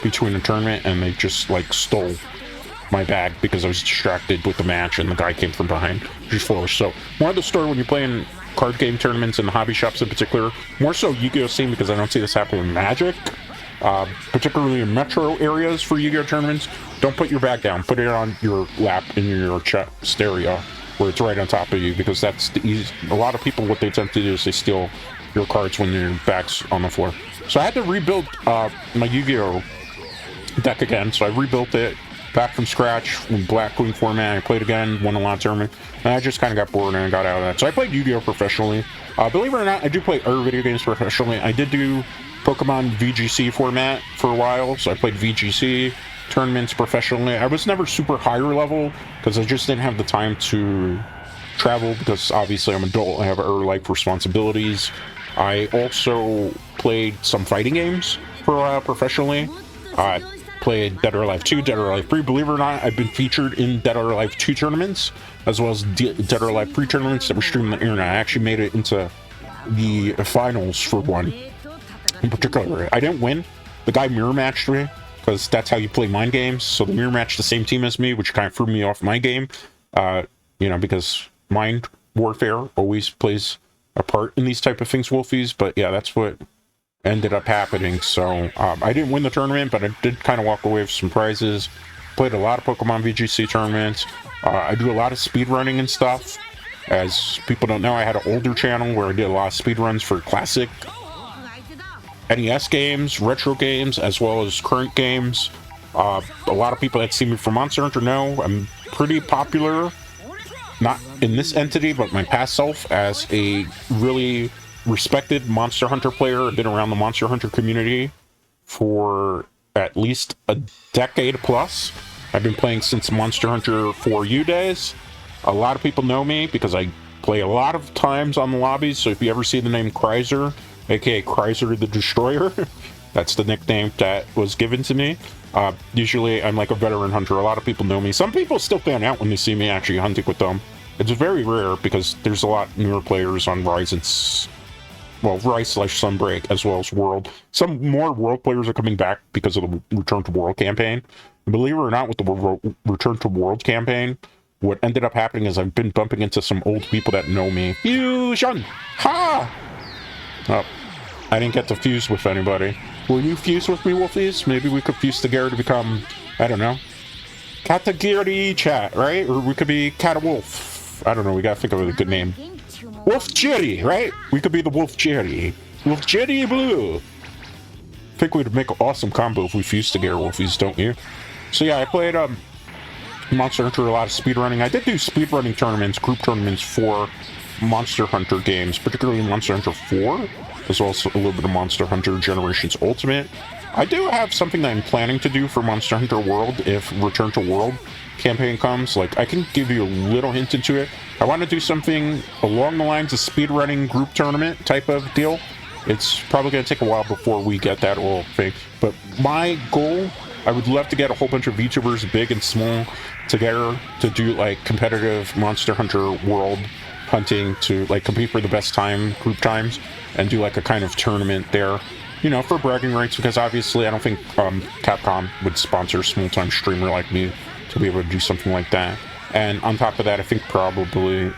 between a tournament, and they just, like, stole my bag because I was distracted with the match and the guy came from behind. Just foolish. So, more of the story when you're playing card game tournaments and hobby shops in particular, more so Yu-Gi-Oh scene, because I don't see this happening in Magic. Particularly in metro areas for Yu-Gi-Oh tournaments, don't put your bag down. Put it on your lap in your chest area where it's right on top of you, because that's the easy. A lot of people, what they tend to do is they steal your cards when your back's on the floor. So I had to rebuild my Yu-Gi-Oh deck again. So I rebuilt it back from scratch in Black Queen format. I played again, won a lot of tournament, and I just kind of got bored and I got out of that. So I played Yu-Gi-Oh professionally. Believe it or not, I do play other video games professionally. I did do Pokemon VGC format for a while, so I played VGC tournaments professionally. I was never super higher level because I just didn't have the time to travel, because obviously I'm an adult, I have other life responsibilities. I also played some fighting games for a while professionally. I played Dead or Alive 2, Dead or Alive 3. Believe it or not, I've been featured in Dead or Alive 2 tournaments, as well as Dead or Alive 3 tournaments that were streamed on the internet. I actually made it into the finals for one in particular. I didn't win. The guy mirror matched me, because that's how you play mind games. So the mirror matched the same team as me, which kind of threw me off my game. You know, because mind warfare always plays a part in these type of things, Wolfies. But yeah, that's what ended up happening. So I didn't win the tournament, but I did kind of walk away with some prizes. Played a lot of Pokemon VGC tournaments. I do a lot of speed running and stuff. As people don't know, I had an older channel where I did a lot of speed runs for classic NES games, retro games, as well as current games. A lot of people that see me from Monster Hunter know I'm pretty popular, not in this entity, but my past self, as a really respected Monster Hunter player. I've been around the Monster Hunter community for at least a decade plus. I've been playing since Monster Hunter 4U days. A lot of people know me because I play a lot of times on the lobbies, so if you ever see the name Chrysler, aka Chrysler the Destroyer, that's the nickname that was given to me. Usually I'm like a veteran hunter. A lot of people know me. Some people still fan out when they see me actually hunting with them. It's very rare because there's a lot newer players on Rise and Rise/Sunbreak, as well as World. Some more World players are coming back because of the Return to World campaign. And believe it or not, with the Return to World campaign, what ended up happening is I've been bumping into some old people that know me. Fusion! Ha! Oh, I didn't get to fuse with anybody. Will you fuse with me, Wolfies? Maybe we could fuse together to become, I don't know, Katagiri chat, right? Or we could be Catawolf. I don't know, we gotta think of a good name. Wolf Jerry, right? We could be the Wolf Jerry. Wolf Jerry Blue. I think we'd make an awesome combo if we fused together, Wolfies, don't you? So yeah, I played Monster Hunter, a lot of speedrunning. I did do speedrunning tournaments, group tournaments for Monster Hunter games, particularly Monster Hunter 4, as well as a little bit of Monster Hunter Generations Ultimate. I do have something that I'm planning to do for Monster Hunter World if Return to World campaign comes. Like, I can give you a little hint into it. I want to do something along the lines of speedrunning group tournament type of deal. It's probably going to take a while before we get that whole thing. But my goal, I would love to get a whole bunch of VTubers, big and small, together to do like competitive Monster Hunter World hunting, to like compete for the best time, group times, and do like a kind of tournament there, you know, for bragging rights, because obviously I don't think Capcom would sponsor a small-time streamer like me to be able to do something like that. And on top of that, I think probably,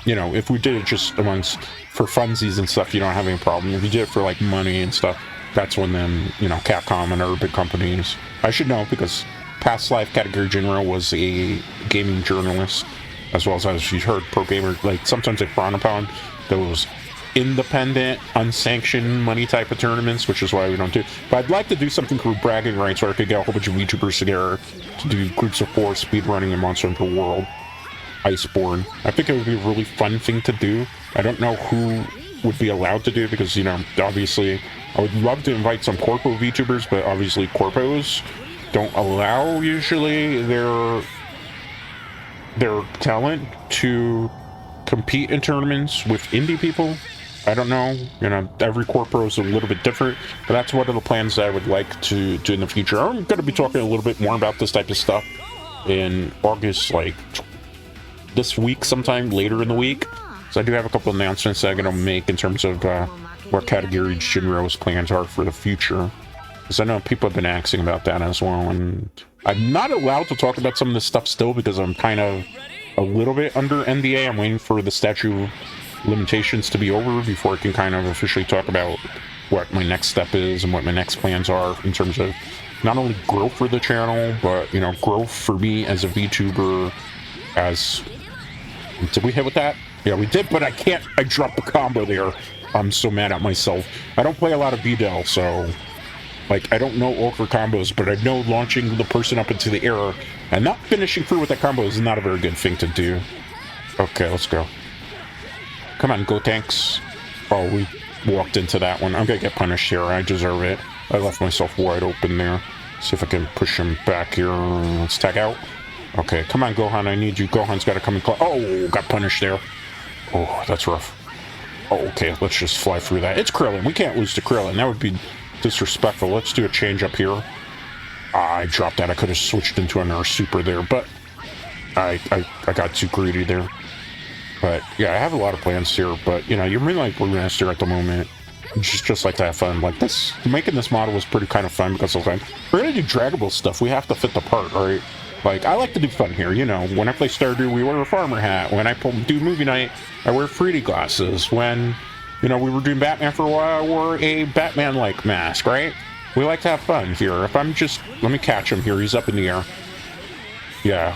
you know, if we did it just amongst, for funsies and stuff, you don't have any problem. If you did it for like money and stuff, that's when then, you know, Capcom and other big companies, I should know because past life Katagiri General was a gaming journalist, as well as you heard, pro gamer, like sometimes they frown upon those independent, unsanctioned money type of tournaments, which is why we don't do. But I'd like to do something for bragging rights where I could get a whole bunch of VTubers together to do groups of 4 speedrunning in Monster Hunter World Iceborne. I think it would be a really fun thing to do. I don't know who would be allowed to do it because, you know, obviously I would love to invite some Corpo VTubers, but obviously Corpos don't allow usually their talent to compete in tournaments with indie people. I don't know, you know, every corpo is a little bit different, but that's one of the plans that I would like to do in the future. I'm going to be talking a little bit more about this type of stuff in August, like this week, sometime later in the week. So I do have a couple announcements that I'm going to make in terms of what Katagiri Shinro's plans are for the future. Because I know people have been asking about that as well, and I'm not allowed to talk about some of this stuff still because I'm kind of a little bit under NDA. I'm waiting for the statute limitations to be over before I can kind of officially talk about what my next step is and what my next plans are in terms of not only growth for the channel, but, you know, growth for me as a VTuber. As did we hit with that? Yeah, we did, but I dropped the combo there. I'm so mad at myself. I don't play a lot of VDL, so like I don't know ultra combos, but I know launching the person up into the air and not finishing through with that combo is not a very good thing to do. Okay, let's go. Come on, go tanks. Oh, we walked into that one. I'm gonna get punished here. I deserve it. I left myself wide open there. See if I can push him back here. Let's tag out. Okay, come on, Gohan. I need you. Gohan's got to come in close. Oh, got punished there. Oh, that's rough. Oh, okay, let's just fly through that. It's Krillin. We can't lose to Krillin. That would be disrespectful. Let's do a change up here. I dropped that. I could have switched into another super there, but I got too greedy there. But yeah, I have a lot of plans here, but you know, you're Moonlight Brewmaster at the moment. Just like to have fun. Like this, making this model was pretty kind of fun because I was like, we're gonna do Dragonball stuff. We have to fit the part, right? Like, I like to do fun here, you know. When I play Stardew, we wear a farmer hat. When I do movie night, I wear 3D glasses. When, you know, we were doing Batman for a while, I wore a Batman-like mask, right? We like to have fun here. If I'm just... Let me catch him here. He's up in the air. Yeah.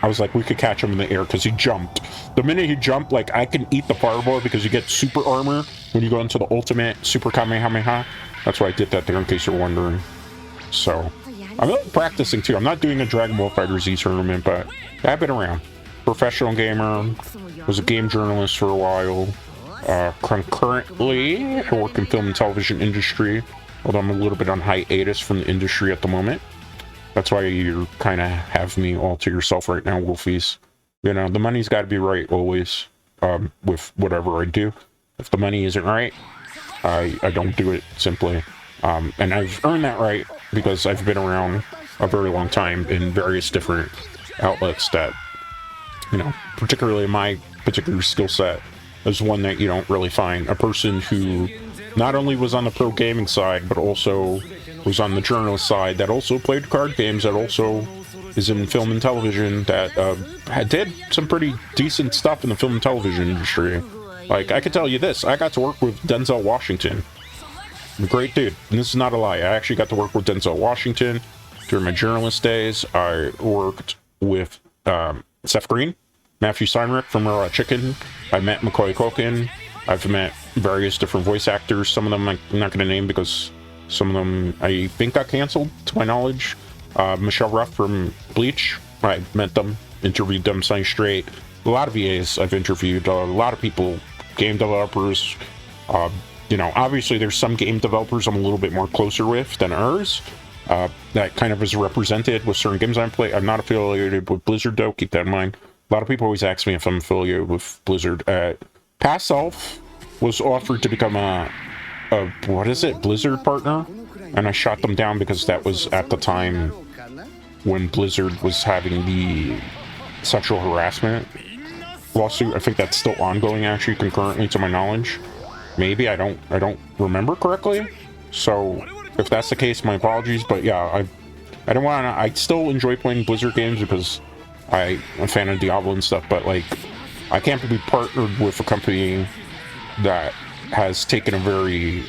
I was like, we could catch him in the air because he jumped. The minute he jumped, like, I can eat the fireball because you get super armor when you go into the ultimate super Kamehameha. That's why I did that there in case you're wondering. So, I'm really practicing too. I'm not doing a Dragonball Fighter Z tournament, but I've been around. Professional gamer, was a game journalist for a while. Concurrently, I work in film and television industry, although I'm a little bit on hiatus from the industry at the moment. That's why you kind of have me all to yourself right now, Wolfies. You know, the money's got to be right always, with whatever I do. If the money isn't right, I don't do it, simply. And I've earned that right because I've been around a very long time in various different outlets that, you know, particularly my particular skill set is one that you don't really find. A person who not only was on the pro gaming side, but also was on the journalist side, that also played card games, that also is in film and television, that did some pretty decent stuff in the film and television industry. Like, I could tell you this, I got to work with Denzel Washington. A great dude, and this is not a lie. I actually got to work with Denzel Washington during my journalist days. I worked with Seth Green, Matthew Steinrich from Raw Chicken. I met McCoy Culkin. I've met various different voice actors. Some of them I'm not going to name because some of them I think got canceled, to my knowledge. Michelle Ruff from Bleach. I met them, interviewed them, signed straight. A lot of VAs I've interviewed. A lot of people, game developers. You know, obviously there's some game developers I'm a little bit more closer with than others. That kind of is represented with certain games I play. I'm not affiliated with Blizzard though, keep that in mind. A lot of people always ask me if I'm affiliated with Blizzard. Past Self was offered to become a what is it, Blizzard partner? And I shot them down because that was at the time when Blizzard was having the sexual harassment lawsuit. I think that's still ongoing, actually, concurrently to my knowledge. Maybe, I don't remember correctly. So if that's the case, my apologies. But yeah, I don't want to. I still enjoy playing Blizzard games because I'm a fan of Diablo and stuff. But like, I can't be partnered with a company that has taken a very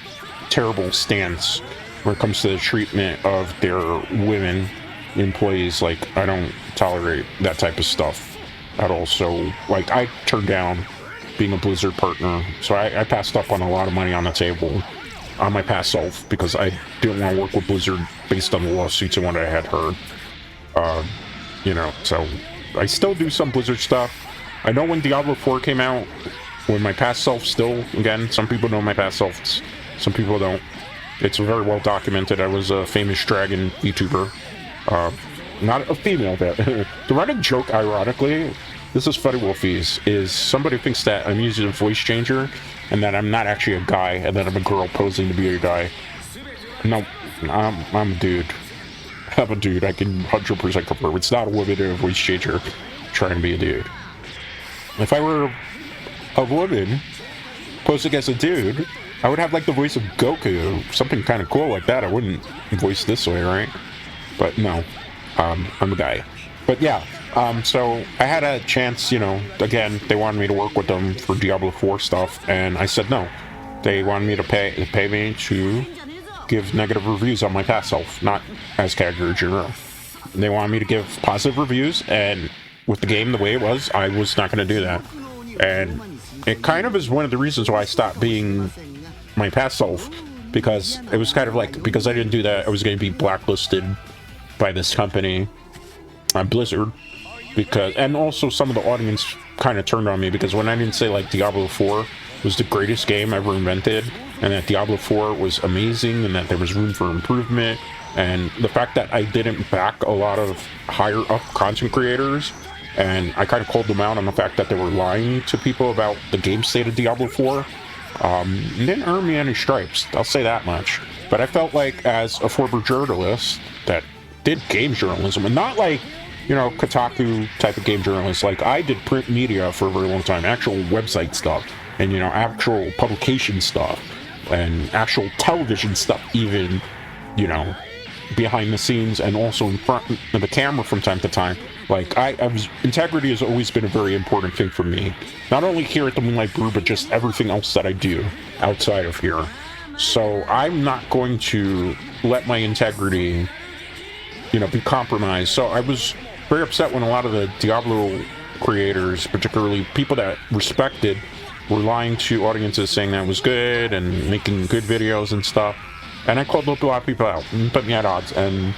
terrible stance when it comes to the treatment of their women employees. Like, I don't tolerate that type of stuff at all. So like, I turned down being a Blizzard partner, so I passed up on a lot of money on the table on my past self because I didn't want to work with Blizzard based on the lawsuits and what I had heard. You know, so I still do some Blizzard stuff. I know when Diablo 4 came out, when my past self still, again, some people know my past self, some people don't. It's very well documented. I was a famous dragon VTuber. Not a female. The running joke, ironically, this is funny, Wolfies, is somebody thinks that I'm using a voice changer and that I'm not actually a guy and that I'm a girl posing to be a guy. No, I'm a dude. I'm a dude. I can 100% confirm. It's not a woman or a voice changer trying to be a dude. If I were a woman posing as a dude, I would have like the voice of Goku, something kind of cool like that. I wouldn't voice this way, right? But no, I'm a guy. But yeah, so I had a chance, you know, again, they wanted me to work with them for Diablo 4 stuff, and I said no. They wanted me to pay me to give negative reviews on my past self, not as Katagiri General. They wanted me to give positive reviews, and with the game the way it was, I was not going to do that. And it kind of is one of the reasons why I stopped being my past self, because it was kind of like, because I didn't do that, I was going to be blacklisted by this company, Blizzard, because, and also some of the audience kind of turned on me because when I didn't say like Diablo 4 was the greatest game ever invented, and that Diablo 4 was amazing, and that there was room for improvement, and the fact that I didn't back a lot of higher up content creators, and I kind of called them out on the fact that they were lying to people about the game state of Diablo 4, didn't earn me any stripes, I'll say that much. But I felt like as a former journalist that did game journalism, and not like, you know, Kotaku type of game journalist, like I did print media for a very long time, actual website stuff, and, you know, actual publication stuff, and actual television stuff even, you know, behind the scenes and also in front of the camera from time to time. Like, integrity has always been a very important thing for me. Not only here at the Moonlight Brew, but just everything else that I do outside of here. So I'm not going to let my integrity, you know, be compromised. So I was very upset when a lot of the Diablo creators, particularly people that respected, were lying to audiences saying that was good and making good videos and stuff. And I called a lot of people out and put me at odds. And,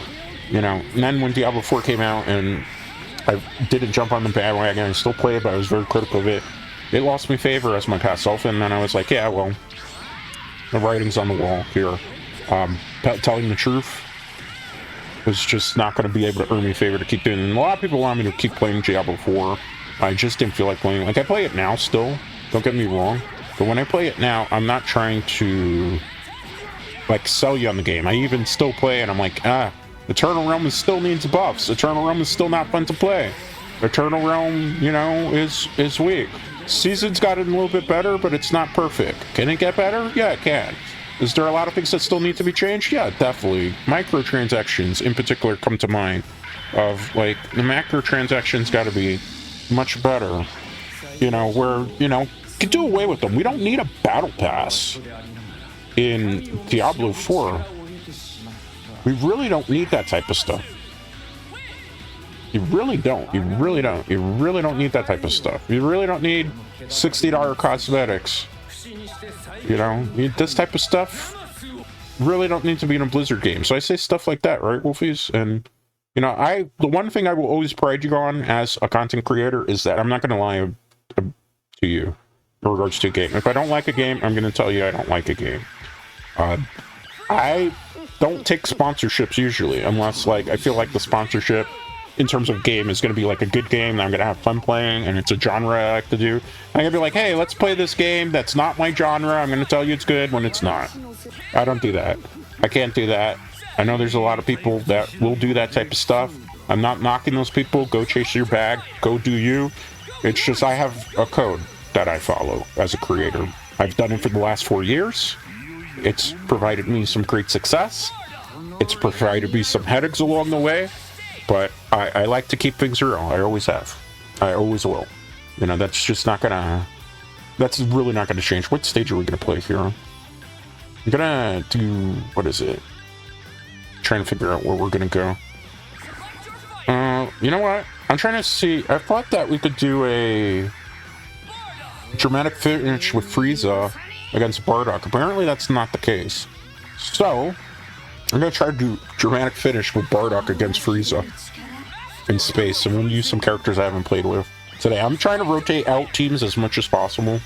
you know, and then when Diablo 4 came out and I didn't jump on the bandwagon, I still played, but I was very critical of it. It lost me favor as my past self, and then I was like, yeah, well, the writing's on the wall here. Telling the truth was just not going to be able to earn me favor to keep doing it. And a lot of people want me to keep playing Diablo 4. I just didn't feel like playing. Like, I play it now still, don't get me wrong. But when I play it now, I'm not trying to, like, sell you on the game. I even still play and I'm like, Eternal Realm still needs buffs. Eternal Realm is still not fun to play. Eternal Realm, you know, is weak. Season's gotten a little bit better, but it's not perfect. Can it get better? Yeah, it can. Is there a lot of things that still need to be changed? Yeah, definitely. Microtransactions, in particular, come to mind. Of, like, the macrotransactions got to be much better. You know, where, you know, could do away with them. We don't need a battle pass in Diablo 4. We really don't need that type of stuff. You really don't. You really don't. You really don't need that type of stuff. You really don't need $60 cosmetics. You know, this type of stuff really don't need to be in a Blizzard game. So I say stuff like that, right, Wolfies? And, you know, the one thing I will always pride you on as a content creator is that I'm not going to lie to you in regards to a game. If I don't like a game, I'm going to tell you I don't like a game. I don't take sponsorships usually, unless, like, I feel like the sponsorship in terms of game is going to be like a good game that I'm going to have fun playing, and it's a genre I like to do. I'm going to be like, hey, let's play this game that's not my genre. I'm going to tell you it's good when it's not. I don't do that. I can't do that. I know there's a lot of people that will do that type of stuff. I'm not knocking those people. Go chase your bag. Go do you. It's just I have a code that I follow as a creator. I've done it for the last 4 years. It's provided me some great success. It's provided me some headaches along the way. But I like to keep things real. I always have. I always will. You know, that's just not gonna... That's really not gonna change. What stage are we gonna play here? I'm gonna do... What is it? Trying to figure out where we're gonna go. You know what? I'm trying to see... I thought that we could do a dramatic finish with Frieza against Bardock. Apparently that's not the case. So... I'm going to try to do dramatic finish with Bardock against Frieza in space, and we'll use some characters I haven't played with today. I'm trying to rotate out teams as much as possible.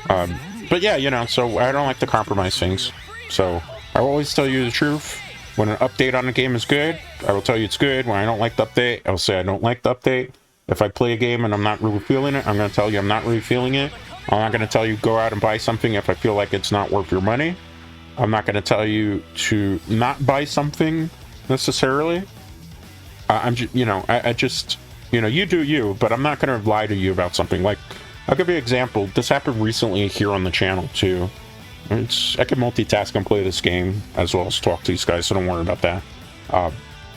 But yeah, you know, so I don't like to compromise things. So I will always tell you the truth. When an update on a game is good, I will tell you it's good. When I don't like the update, I'll say I don't like the update. If I play a game and I'm not really feeling it, I'm going to tell you I'm not really feeling it. I'm not going to tell you go out and buy something if I feel like it's not worth your money. I'm not going to tell you to not buy something necessarily. You know, I just, you know, you do you, but I'm not going to lie to you about something. Like, I'll give you an example. This happened recently here on the channel too. I can multitask and play this game as well as talk to these guys, so don't worry about that.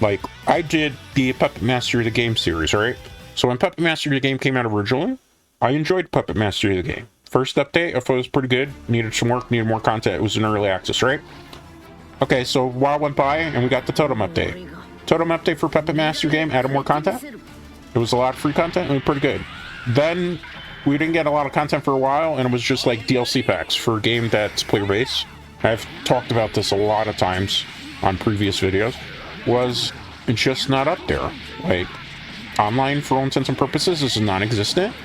Like, I did the Puppet Master of the Game series, right? So when Puppet Master of the Game came out originally, I enjoyed Puppet Master of the Game. First update, I thought it was pretty good. Needed some work, needed more content. It was in early access, right? Okay, so a while went by, and we got the Totem update. Totem update for Puppet Master game, added more content. It was a lot of free content, it was pretty good. Then, we didn't get a lot of content for a while, and it was just like DLC packs for a game that's player-based. I've talked about this a lot of times on previous videos. Was just not up there. Like, online, for all intents and purposes, is non-existent.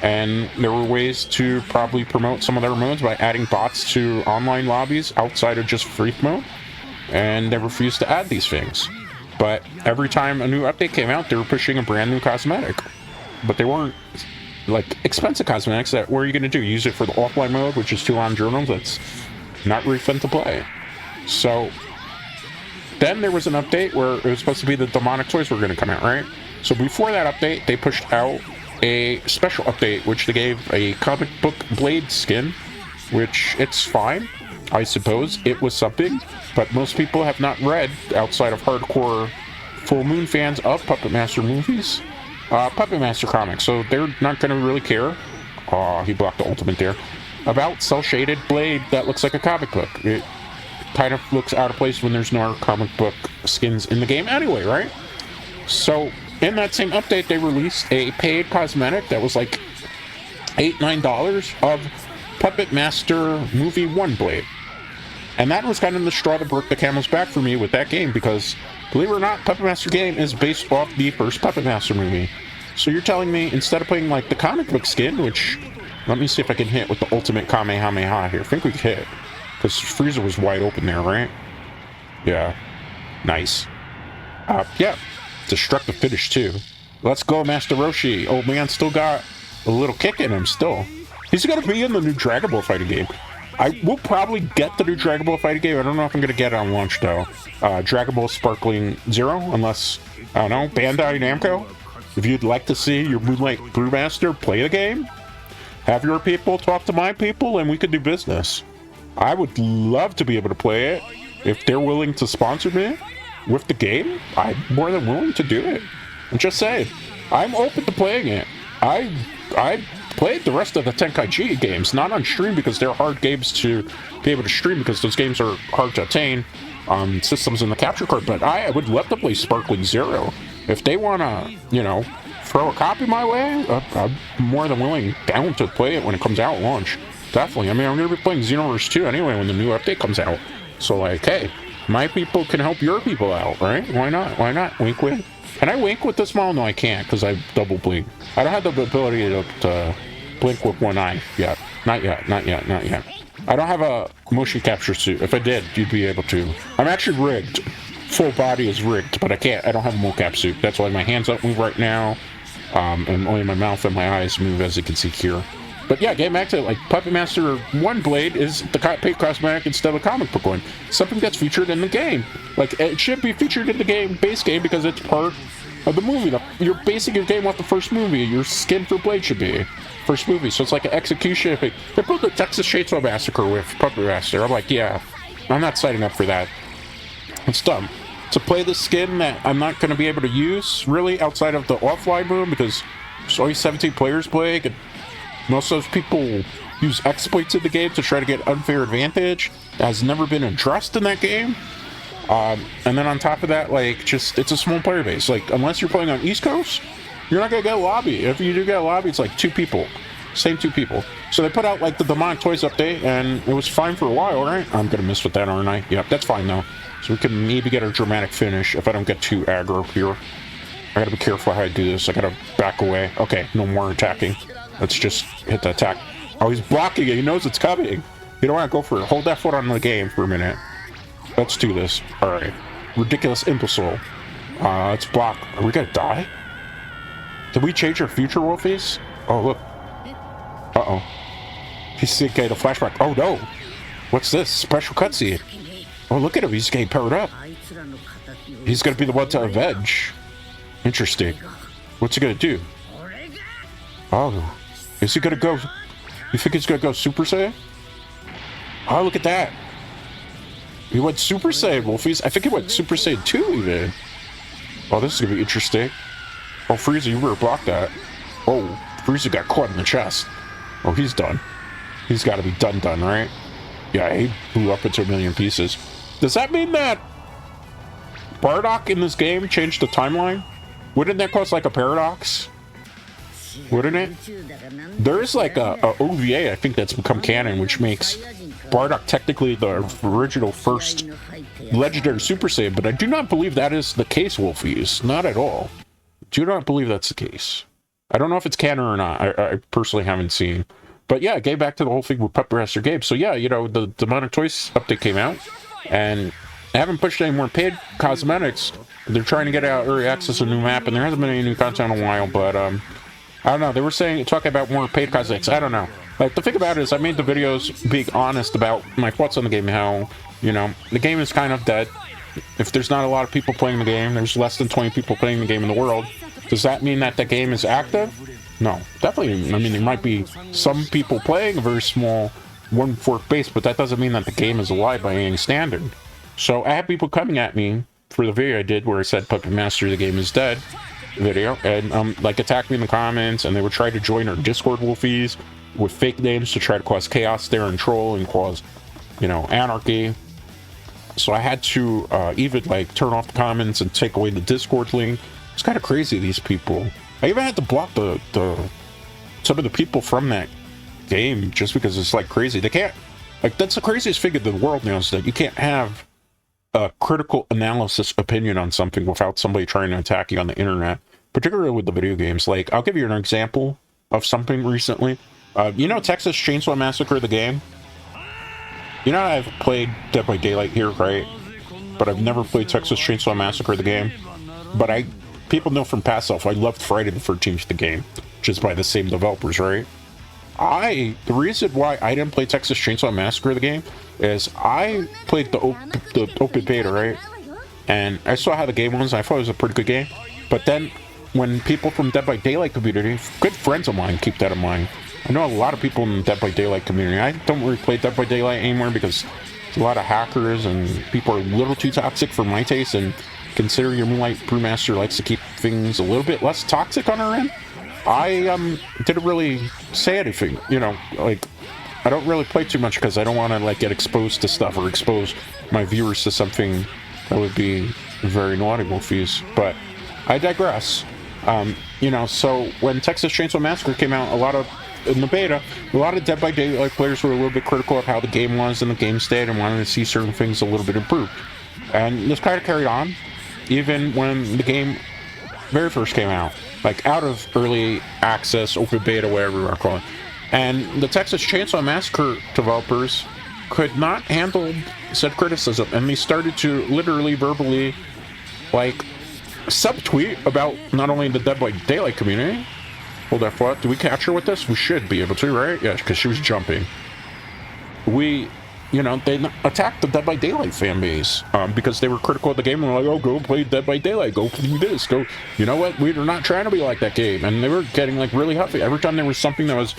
And there were ways to probably promote some of their modes by adding bots to online lobbies outside of just free mode. And they refused to add these things. But every time a new update came out, they were pushing a brand new cosmetic. But they weren't, like, expensive cosmetics that, what are you going to do? Use it for the offline mode, which is 2 on journals? That's not really fun to play. So then there was an update where it was supposed to be the demonic toys were going to come out, right? So before that update, they pushed out a special update, which they gave a comic book Blade skin, which it's fine, I suppose. It was something, but most people have not read, outside of hardcore Full Moon fans of Puppet Master movies, Puppet Master comics, so they're not going to really care. Oh, he blocked the ultimate there. About cel-shaded Blade that looks like a comic book. It kind of looks out of place when there's no comic book skins in the game anyway, right? So in that same update, they released a paid cosmetic that was like $8-9 of Puppet Master Movie 1 Blade. And that was kind of the straw that broke the camel's back for me with that game, because believe it or not, Puppet Master game is based off the first Puppet Master movie. So you're telling me instead of playing like the comic book skin, which, let me see if I can hit with the ultimate Kamehameha here. I think we can hit, because Frieza was wide open there, right? Yeah. Nice. Yeah. Destructive finish too. Let's go, Master Roshi. Old man still got a little kick in him still. He's gonna be in the new Dragonball Fighter game. I will probably get the new Dragonball Fighter game. I don't know if I'm gonna get it on launch though. Dragonball Sparkling Zero, unless, I don't know, Bandai Namco. If you'd like to see your Moonlight Brewmaster play the game, have your people talk to my people and we could do business. I would love to be able to play it. If they're willing to sponsor me with the game, I'm more than willing to do it. I'm just saying, I'm open to playing it. I played the rest of the Tenkaichi games, not on stream because they're hard games to be able to stream because those games are hard to attain on systems in the capture card, but I would love to play Sparkling Zero. If they want to, you know, throw a copy my way, I'm more than willing, down to play it when it comes out at launch. Definitely. I mean, I'm going to be playing Xenoverse 2 anyway when the new update comes out. So, like, hey, my people can help your people out, right? Why not? Why not? Wink, wink. Can I wink with this model? No, I can't, because I double blink. I don't have the ability to blink with one eye yet. Not yet, not yet, not yet. I don't have a motion capture suit. If I did, you'd be able to. I'm actually rigged. Full body is rigged, but I can't. I don't have a mocap suit. That's why my hands don't move right now, and only my mouth and my eyes move, as you can see here. But yeah, getting back to it, like, Puppet Master 1 Blade is the paid cosmetic instead of the comic book one. Something that's featured in the game. Like, it should be featured in the game, base game, because it's part of the movie. You're basing your game off the first movie. Your skin for Blade should be first movie. So it's like an execution. If they put the Texas Chainsaw Massacre with Puppet Master, I'm like, yeah, I'm not signing up for that. It's dumb. To play the skin that I'm not going to be able to use, really, outside of the offline room, because there's only 17 players playing, and most of those people use exploits in the game to try to get unfair advantage. That has never been addressed in that game. And then on top of that, like, just, it's a small player base. Like, unless you're playing on East Coast, you're not going to get a lobby. If you do get a lobby, it's like 2 people. Same 2 people. So they put out, like, the Demonic Toys update, and it was fine for a while, right? I'm going to miss with that, aren't I? Yep, that's fine, though. So we can maybe get a dramatic finish if I don't get too aggro here. I gotta be careful how I do this. I gotta back away. Okay, no more attacking. Let's just hit the attack. Oh, he's blocking it. He knows it's coming. You don't want to go for it. Hold that foot on the game for a minute. Let's do this. Alright. Ridiculous imbecile. Let's block. Are we gonna die? Did we change our future, Wolfies? Oh, look. Uh-oh. He's getting a flashback. Oh, no. What's this? Special cutscene. Oh, look at him. He's getting powered up. He's gonna be the one to avenge. Interesting. What's he gonna do? Oh. Is he gonna go... You think he's gonna go Super Saiyan? Oh, look at that. He went Super Saiyan, Wolfies. I think he went Super Saiyan 2, even. Oh, this is gonna be interesting. Oh, Frieza, you better block that. Oh, Frieza got caught in the chest. Oh, he's done. He's gotta be done, right? Yeah, he blew up into a million pieces. Does that mean that Bardock in this game changed the timeline? Wouldn't that cause like a paradox? Wouldn't it? There is like a OVA, I think, that's become canon, which makes Bardock technically the original first legendary Super Saiyan, but I do not believe that is the case, Wolfies. Not at all. Do not believe that's the case. I don't know if it's canon or not. I personally haven't seen. But yeah, getting back to the whole thing with Puppet Master Gabe. So yeah, you know, the Demonic Toys update came out, and they haven't pushed any more paid cosmetics. They're trying to get out early access to a new map, and there hasn't been any new content in a while, but I don't know. They were talking about more paid cosmetics. I don't know. Like, the thing about it is I made the videos being honest about my thoughts on the game, how You know, the game is kind of dead. If there's not a lot of people playing the game, there's less than 20 people playing the game in the world. Does that mean that the game is active? No, definitely. I mean, there might be some people playing a very small one fork base, but that doesn't mean that the game is alive by any standard. So I had people coming at me for the video I did where I said Puppet Master, the game is dead video, and like attack me in the comments, and they would try to join our Discord Wolfies with fake names to try to cause chaos there and troll and cause, you know, anarchy. So I had to even like turn off the comments and take away the Discord link. It's kind of crazy, these people. I even had to block some of the people from that game just because it's like crazy. They can't, like, that's the craziest thing in the world now, is that you can't have a critical analysis opinion on something without somebody trying to attack you on the internet, particularly with the video games. Like, I'll give you an example of something recently. You know Texas Chainsaw Massacre, the game? You know I've played Dead by Daylight here, right? But I've never played Texas Chainsaw Massacre, the game. But people know from past self, I loved Friday the 13th, the game, just by the same developers, right? The reason why I didn't play Texas Chainsaw Massacre, the game, is I played the open beta, right? And I saw how the game was, and I thought it was a pretty good game. But then, when people from Dead by Daylight community, good friends of mine, keep that in mind. I know a lot of people in the Dead by Daylight community. I don't really play Dead by Daylight anymore because there's a lot of hackers and people are a little too toxic for my taste, and considering your Moonlight Brewmaster likes to keep things a little bit less toxic on our end, I didn't really say anything, you know, like, I don't really play too much because I don't want to, like, get exposed to stuff or expose my viewers to something that would be very naughty, Wolfies. But I digress. You know, so when Texas Chainsaw Massacre came out, in the beta, a lot of Dead by Daylight players were a little bit critical of how the game was and the game state and wanted to see certain things a little bit improved. And this kind of carried on, even when the game very first came out, like out of early access, open beta, whatever you want to call it. And the Texas Chainsaw Massacre developers could not handle said criticism, and they started to literally verbally, like, subtweet about not only the Dead by Daylight community. Hold that thought. Do we catch her with this? We should be able to, right? Yeah, because she was jumping. You know, they attacked the Dead by Daylight fan base because they were critical of the game and were like, oh, go play Dead by Daylight, go do this, go, you know what, we're not trying to be like that game. And they were getting, like, really huffy. Every time there was something that was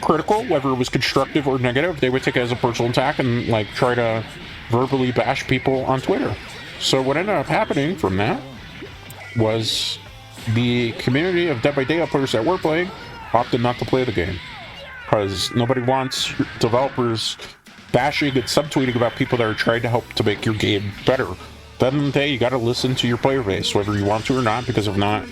critical, whether it was constructive or negative, they would take it as a personal attack and, like, try to verbally bash people on Twitter. So what ended up happening from that was the community of Dead by Daylight players that were playing opted not to play the game because nobody wants developers bashing and subtweeting about people that are trying to help to make your game better. At the end of the day, you got to listen to your player base, whether you want to or not, because if not,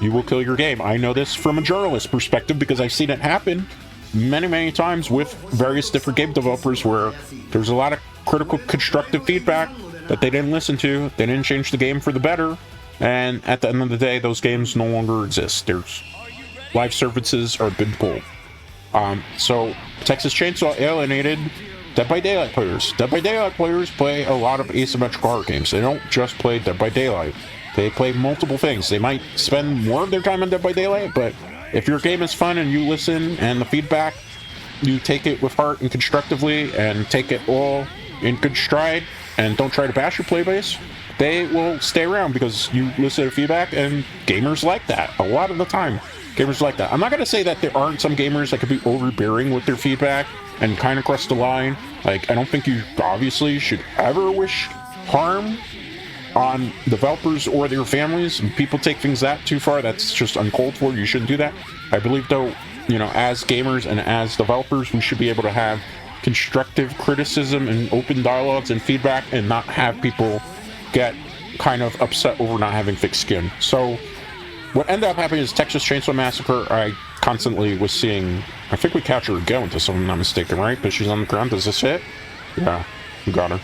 you will kill your game. I know this from a journalist perspective because I've seen it happen many times with various different game developers where there's a lot of critical, constructive feedback that they didn't listen to. They didn't change the game for the better, and at the end of the day, those games no longer exist. There's live services are been pulled. So Texas Chainsaw alienated Dead by Daylight players. Dead by Daylight players play a lot of asymmetrical horror games. They don't just play Dead by Daylight. They play multiple things. They might spend more of their time on Dead by Daylight, but if your game is fun and you listen and the feedback, you take it with heart and constructively and take it all in good stride and don't try to bash your play base, they will stay around because you listen to feedback, and gamers like that. A lot of the time, gamers like that. I'm not going to say that there aren't some gamers that could be overbearing with their feedback and kind of cross the line. Like, I don't think you obviously should ever wish harm on developers or their families. And people take things that too far, that's just uncalled for. You shouldn't do that. I believe, though, you know, as gamers and as developers, we should be able to have constructive criticism and open dialogues and feedback and not have people get kind of upset over not having thick skin. So what ended up happening is Texas Chainsaw Massacre, I constantly was seeing, I think we captured her again, if I'm not mistaken, right? But she's on the ground. Does this hit? Yeah, we got her.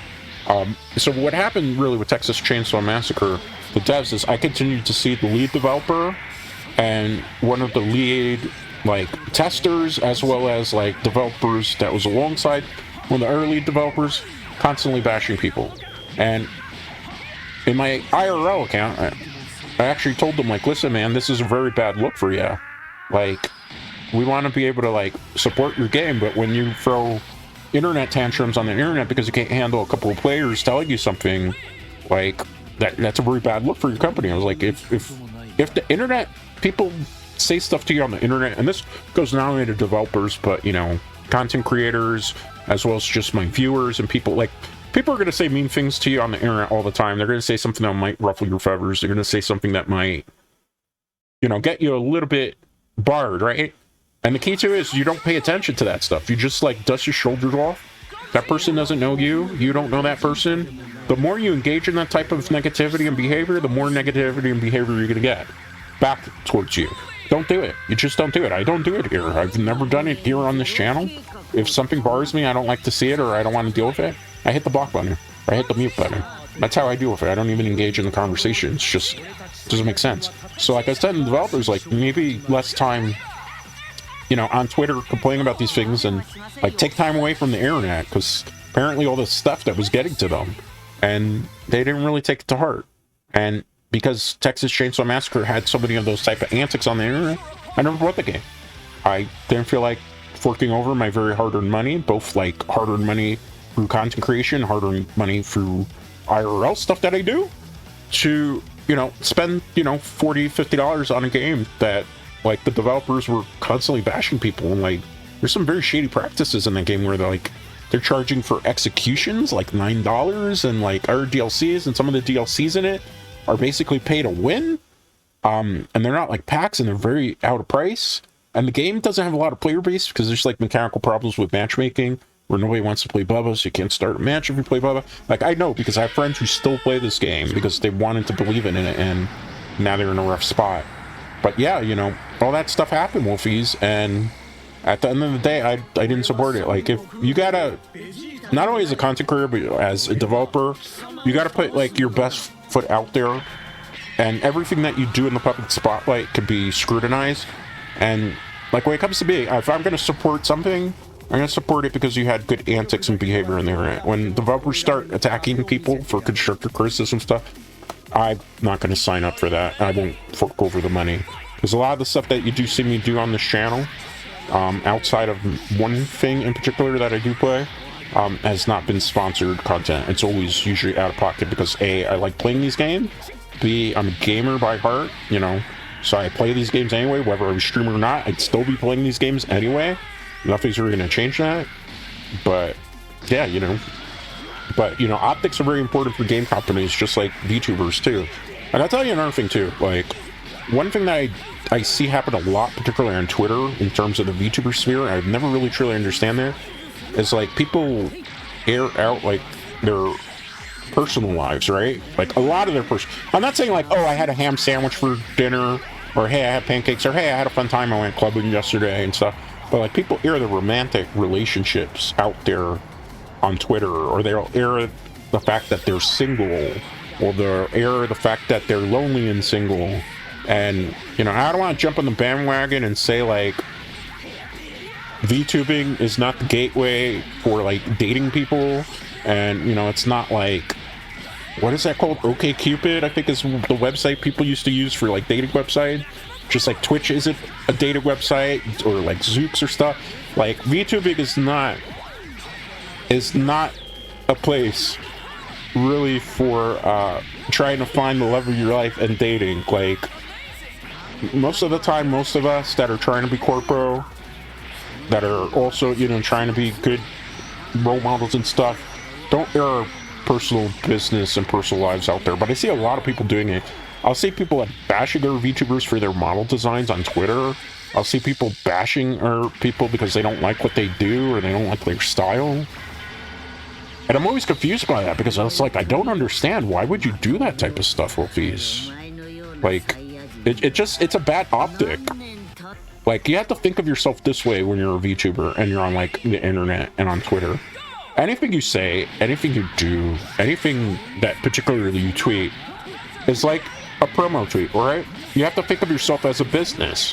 So what happened really with Texas Chainsaw Massacre, the devs, is I continued to see the lead developer and one of the lead, like, testers, as well as, like, developers that was alongside one of the early developers, constantly bashing people. And in my IRL account, I actually told them, like, listen, man, this is a very bad look for you. Like, we want to be able to, like, support your game, but when you throw internet tantrums on the internet because you can't handle a couple of players telling you something, like that's a very bad look for your company. I was like, if the internet people say stuff to you on the internet, and this goes not only to developers, but you know, content creators, as well as just my viewers and people, like people are going to say mean things to you on the internet all the time. They're going to say something that might ruffle your feathers. They're going to say something that might, you know, get you a little bit barred, right? And the key to it is you don't pay attention to that stuff. You just like dust your shoulders off. That person doesn't know you. You don't know that person. The more you engage in that type of negativity and behavior, the more negativity and behavior you're going to get back towards you. Don't do it. You just don't do it. I don't do it here. I've never done it here on this channel. If something bars me, I don't like to see it, or I don't want to deal with it, I hit the block button, or I hit the mute button. That's how I deal with it. I don't even engage in the conversation. It's just, it doesn't make sense. So like I said, the developers, like, maybe less time, you know, on Twitter complaining about these things, and like take time away from the internet, because apparently all this stuff that was getting to them, and they didn't really take it to heart. And because Texas Chainsaw Massacre had so many of those type of antics on the internet, I never bought the game. I didn't feel like forking over my very hard-earned money, both like hard-earned money through content creation, hard-earned money through IRL stuff that I do, to, you know, spend, you know, $40, $50 on a game that, like, the developers were constantly bashing people. And like, there's some very shady practices in that game where they're charging for executions like $9, and like our DLCs, and some of the DLCs in it are basically pay to win, and they're not like packs, and they're very out of price. And the game doesn't have a lot of player base because there's like mechanical problems with matchmaking where nobody wants to play Bubba, so you can't start a match if you play Bubba. Like, I know, because I have friends who still play this game because they wanted to believe in it, and now they're in a rough spot. But yeah, you know, all that stuff happened, Wolfies, and at the end of the day, I didn't support it. Like, if you gotta, not only as a content creator, but as a developer, you gotta put like your best foot out there, and everything that you do in the public spotlight can be scrutinized. And like, when it comes to me, if I'm gonna support something, I'm gonna support it because you had good antics and behavior in there. When developers start attacking people for constructive criticism stuff, I'm not gonna sign up for that. I won't fork over the money, because a lot of the stuff that you do see me do on this channel, outside of one thing in particular that I do play, has not been sponsored content. It's always usually out of pocket, because A, I like playing these games, B, I'm a gamer by heart, you know, so I play these games anyway. Whether I was streaming or not, I'd still be playing these games anyway. Nothing's really going to change that. But yeah, you know, optics are very important for game companies, just like VTubers too. And I'll tell you another thing too, like, one thing that I see happen a lot, particularly on Twitter, in terms of the VTuber sphere, I've never really truly understand that, is like people air out like their personal lives, right? Like, a lot of their I'm not saying like, oh, I had a ham sandwich for dinner, or hey, I had pancakes, or hey, I had a fun time, I went clubbing yesterday and stuff. But like, people air their romantic relationships out there on Twitter, or they'll air the fact that they're single, or they'll air the fact that they're lonely and single. And, you know, I don't want to jump on the bandwagon and say like VTubing is not the gateway for like dating people, and, you know, it's not like, what is that called? OkCupid, I think, is the website people used to use for like dating website. Just like Twitch isn't a dating website, or like Zooks or stuff. Like, VTubing is not a place really for trying to find the love of your life and dating. Like, most of the time, most of us that are trying to be corpo, that are also, you know, trying to be good role models and stuff, don't air our personal business and personal lives out there. But I see a lot of people doing it. I'll see people like bashing our VTubers for their model designs on Twitter. I'll see people bashing our people because they don't like what they do, or they don't like their style. And I'm always confused by that, because it's like, I don't understand. Why would you do that type of stuff, Wolfies? Like, it's a bad optic. Like, you have to think of yourself this way when you're a VTuber and you're on like the internet and on Twitter. Anything you say, anything you do, anything that particularly you tweet is like a promo tweet, alright? You have to think of yourself as a business.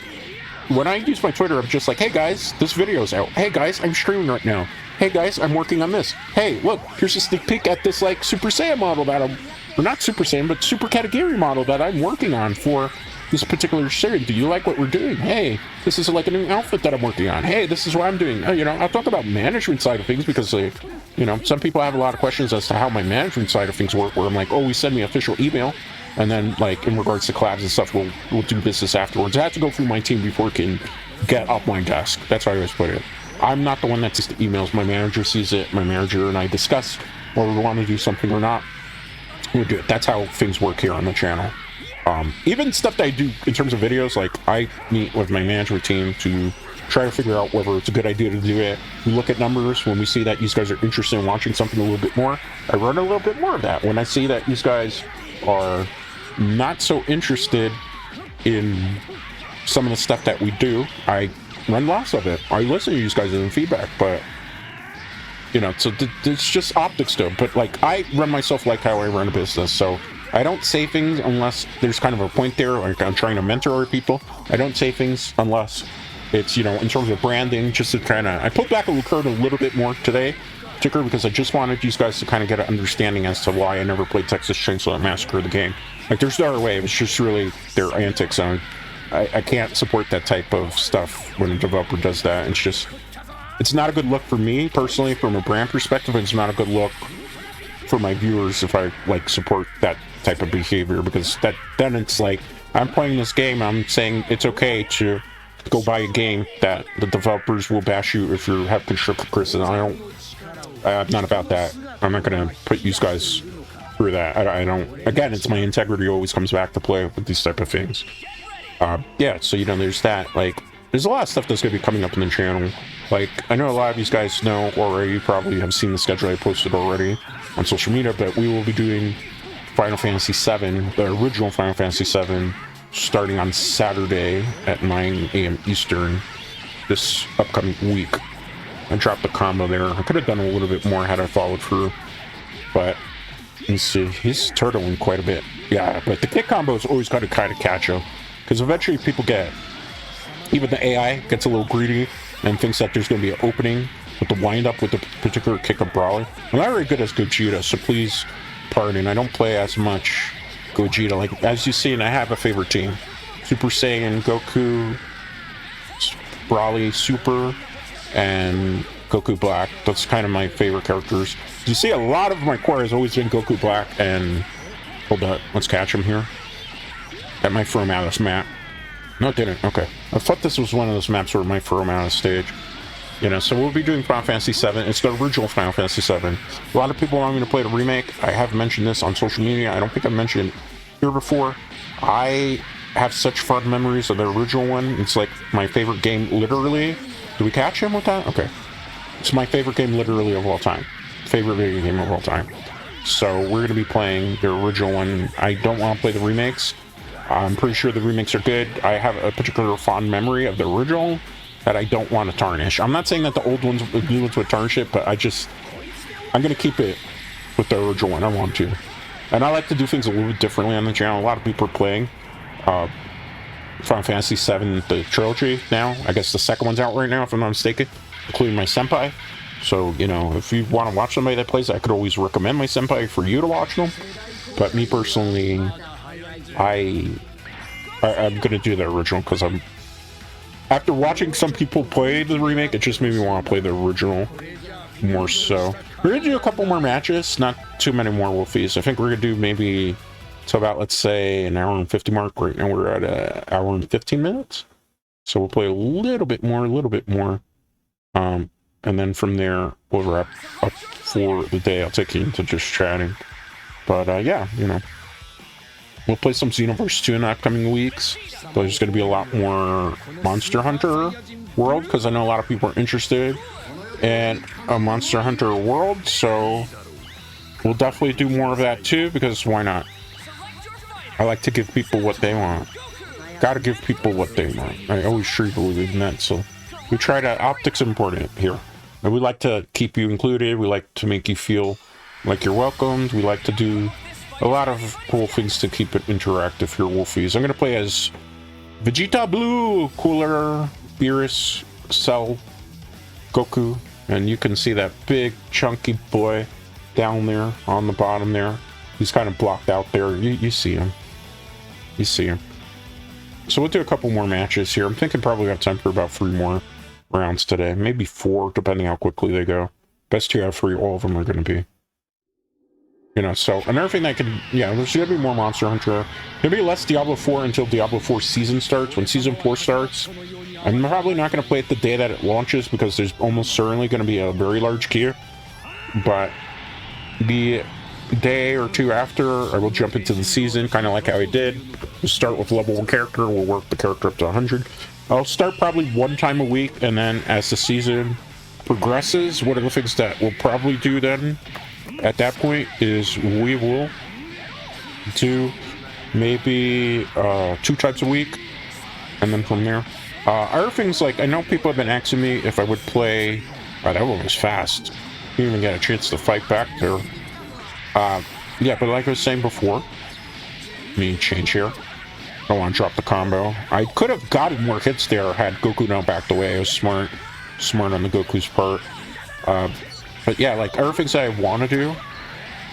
When I use my Twitter, I'm just like, hey guys, this video's out. Hey guys, I'm streaming right now. Hey guys, I'm working on this. Hey, look, here's a sneak peek at this like Super Saiyan model that I'm, or not Super Saiyan, but Super Katagiri model that I'm working on for this particular shirt. Do you like what we're doing? Hey, this is like a new outfit that I'm working on. Hey, this is what I'm doing. You know, I'll talk about management side of things because, like, you know, some people have a lot of questions as to how my management side of things work, where I'm like, oh, send me official email. And then, like, in regards to collabs and stuff, we'll do business afterwards. I have to go through my team before it can get off my desk. That's how I always put it. I'm not the one that sees the emails. My manager sees it. My manager and I discuss whether we want to do something or not. We'll do it. That's how things work here on the channel. Even stuff that I do in terms of videos, like I meet with my management team to try to figure out whether it's a good idea to do it. We look at numbers. When we see that you guys are interested in watching something a little bit more, I run a little bit more of that. When I see that you guys are not so interested in some of the stuff that we do, I run less of it. I listen to you guys and feedback, but you know, so it's just optics though. But like, I run myself like how I run a business, so I don't say things unless there's kind of a point there, like I'm trying to mentor other people. I don't say things unless it's, you know, in terms of branding, just to kind of, I pulled back the curtain a little bit more today, particularly because I just wanted you guys to kind of get an understanding as to why I never played Texas Chainsaw Massacre the game. Like, there's no other way. It's just really their antics, and I can't support that type of stuff when a developer does that. It's just, it's not a good look for me personally from a brand perspective, and it's not a good look for my viewers if I like support that type of behavior, because then it's like, I'm playing this game, I'm saying it's okay to go buy a game that the developers will bash you if you have constructive criticism. I'm not about that. I'm not gonna put you guys through that. I don't, again, it's my integrity always comes back to play with these type of things. Yeah, so you know, there's that. Like, there's a lot of stuff that's gonna be coming up in the channel. Like, I know a lot of you guys know, or you probably have seen the schedule I posted already on social media, but we will be doing Final Fantasy VII, the original Final Fantasy VII, starting on Saturday at 9 a.m. Eastern this upcoming week. I dropped the combo there. I could have done a little bit more had I followed through, but let's see, he's turtling quite a bit. Yeah, but the kick combo is always got to kind of catch him, because eventually people get, even the AI gets a little greedy and thinks that there's going to be an opening with the wind up with the particular kick of Brawler. I'm not very good as Gogeta, so please pardon. I don't play as much Gogeta. Like, as you see, and I have a favorite team: Super Saiyan, Goku, Brawly Super, and Goku Black. That's kind of my favorite characters. You see, a lot of my core has always been Goku Black, and hold up, let's catch him here. That might throw him out of this map. No, it didn't. Okay. I thought this was one of those maps where it might throw him out of stage. You know, so we'll be doing Final Fantasy VII. It's the original Final Fantasy VII. A lot of people want me to play the remake. I have mentioned this on social media. I don't think I've mentioned it here before. I have such fond memories of the original one. It's like my favorite game, literally. Do we catch him with that? Okay. It's my favorite game, literally, of all time. Favorite video game of all time. So we're going to be playing the original one. I don't want to play the remakes. I'm pretty sure the remakes are good. I have a particular fond memory of the original that I don't want to tarnish. I'm not saying that the old ones, the new ones would tarnish it, but I'm going to keep it with the original one. I want to. And I like to do things a little bit differently on the channel. A lot of people are playing Final Fantasy VII, the trilogy now. I guess the second one's out right now, if I'm not mistaken, including my senpai. So, you know, if you want to watch somebody that plays, I could always recommend my senpai for you to watch them. But me personally, I'm going to do the original, because after watching some people play the remake, it just made me want to play the original more so. We're going to do a couple more matches, not too many more Wolfies. I think we're going to do maybe to about, let's say, an hour and 50 mark. Right now we're at an hour and 15 minutes. So we'll play a little bit more. And then from there, we'll wrap up for the day. I'll take you into just chatting. But yeah, you know, we'll play some Xenoverse 2 in the upcoming weeks. There's going to be a lot more Monster Hunter World, because I know a lot of people are interested in a Monster Hunter World, so we'll definitely do more of that too, because why not? I like to give people what they want. Gotta give people what they want. I always truly believe in that, so we try to, optics important here. And we like to keep you included. We like to make you feel like you're welcomed. We like to do a lot of cool things to keep it interactive here, Wolfies. I'm going to play as Vegeta Blue, Cooler, Beerus, Cell, Goku. And you can see that big, chunky boy down there on the bottom there. He's kind of blocked out there. You see him. You see him. So we'll do a couple more matches here. I'm thinking probably have time for about 3 more rounds today. Maybe 4, depending how quickly they go. Best 2 out of 3, all of them are going to be. You know, so another thing that can, yeah, there's going to be more Monster Hunter. There'll be less Diablo 4 until Diablo 4 season starts. When season 4 starts, I'm probably not going to play it the day that it launches because there's almost certainly going to be a very large queue. But the day or 2 after, I will jump into the season, kind of like how I did. We'll start with level 1 character, we'll work the character up to 100. I'll start probably 1 time a week, and then as the season progresses, one of the things that we'll probably do then, at that point, is we will do maybe 2 times a week, and then from there. Other things, like, I know people have been asking me if I would play... Oh, that one was fast. Didn't even get a chance to fight back there. Yeah, but like I was saying before, let me change here. I don't want to drop the combo. I could have gotten more hits there had Goku not backed away. I was smart on the Goku's part. But yeah, like, other things that I want to do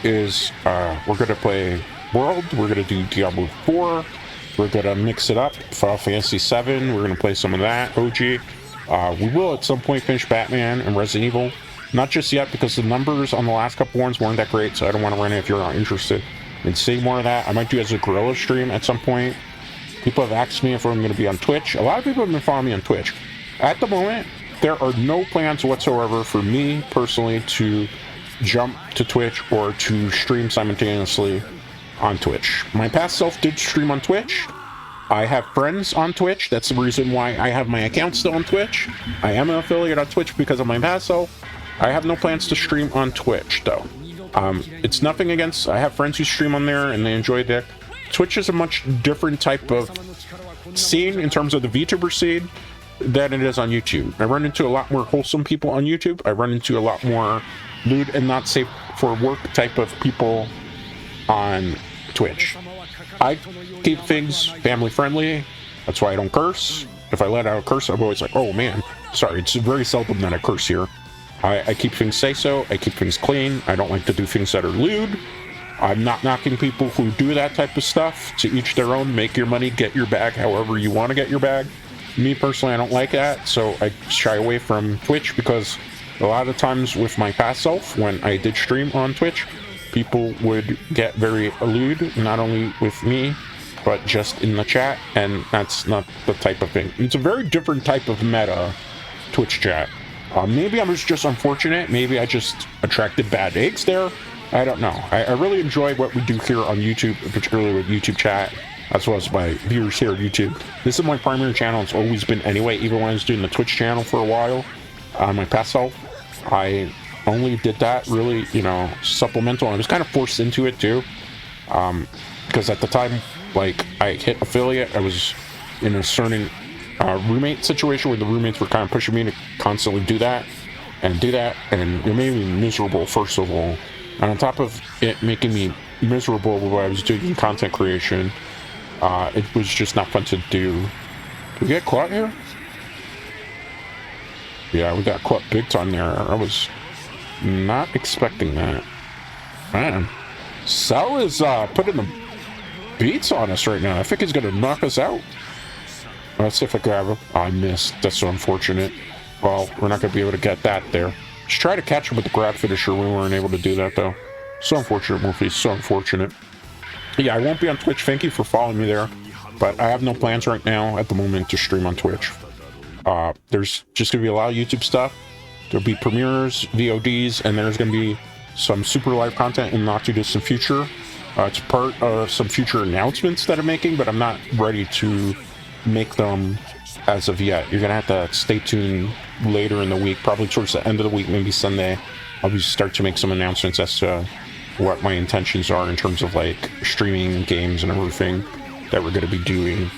is we're going to play World, we're going to do Diablo 4, we're going to mix it up, Final Fantasy 7, we're going to play some of that, OG. We will at some point finish Batman and Resident Evil. Not just yet, because the numbers on the last couple ones weren't that great, so I don't want to run it if you're not interested in seeing more of that. I might do it as a guerrilla stream at some point. People have asked me if I'm going to be on Twitch. A lot of people have been following me on Twitch. At the moment, there are no plans whatsoever for me personally to jump to Twitch or to stream simultaneously on Twitch. My past self did stream on Twitch. I have friends on Twitch. That's the reason why I have my account still on Twitch. I am an affiliate on Twitch because of my past self. I have no plans to stream on Twitch, though. It's nothing against... I have friends who stream on there, and they enjoy that. Twitch is a much different type of scene in terms of the VTuber scene than it is on YouTube. I run into a lot more wholesome people on YouTube. I run into a lot more lewd and not safe for work type of people on Twitch. I keep things family friendly. That's why I don't curse. If I let out a curse, I'm always like, oh man, sorry. It's very seldom that I curse here. I keep things say-so. I keep things clean. I don't like to do things that are lewd. I'm not knocking people who do that type of stuff. To each their own. Make your money, get your bag however you want to get your bag. Me personally, I don't like that, so I shy away from Twitch because a lot of times with my past self, when I did stream on Twitch, people would get very lewd, not only with me, but just in the chat, and that's not the type of thing. It's a very different type of meta Twitch chat. Maybe I was just unfortunate. Maybe I just attracted bad eggs there. I don't know. I really enjoy what we do here on YouTube, particularly with YouTube chat, as well as my viewers here on YouTube. This is my primary channel. It's always been anyway, even when I was doing the Twitch channel for a while. My past self, I only did that really, you know, supplemental. I was kind of forced into it too. Because at the time, like, I hit affiliate, I was in a certain roommate situation where the roommates were kind of pushing me to constantly do that, and it made me miserable, first of all. And on top of it making me miserable with what I was doing in content creation, it was just not fun to do. Did we get caught here? Yeah, we got caught big time there. I was not expecting that. Man, Sal is putting the beats on us right now. I think he's gonna knock us out. Let's see if I grab him. Oh, I missed. That's so unfortunate. Well, we're not gonna be able to get that there. Just try to catch him with the grab finisher. We weren't able to do that though. So unfortunate, Wolfies. So unfortunate. Yeah, I won't be on Twitch. Thank you for following me there. But I have no plans right now at the moment to stream on Twitch. There's just gonna be a lot of YouTube stuff. There'll be premieres, VODs, and there's gonna be some super live content in the not too distant future. It's part of some future announcements that I'm making, but I'm not ready to make them as of yet. You're gonna have to stay tuned later in the week, probably towards the end of the week, maybe Sunday. I'll be start to make some announcements as to what my intentions are in terms of like streaming games and everything that we're going to be doing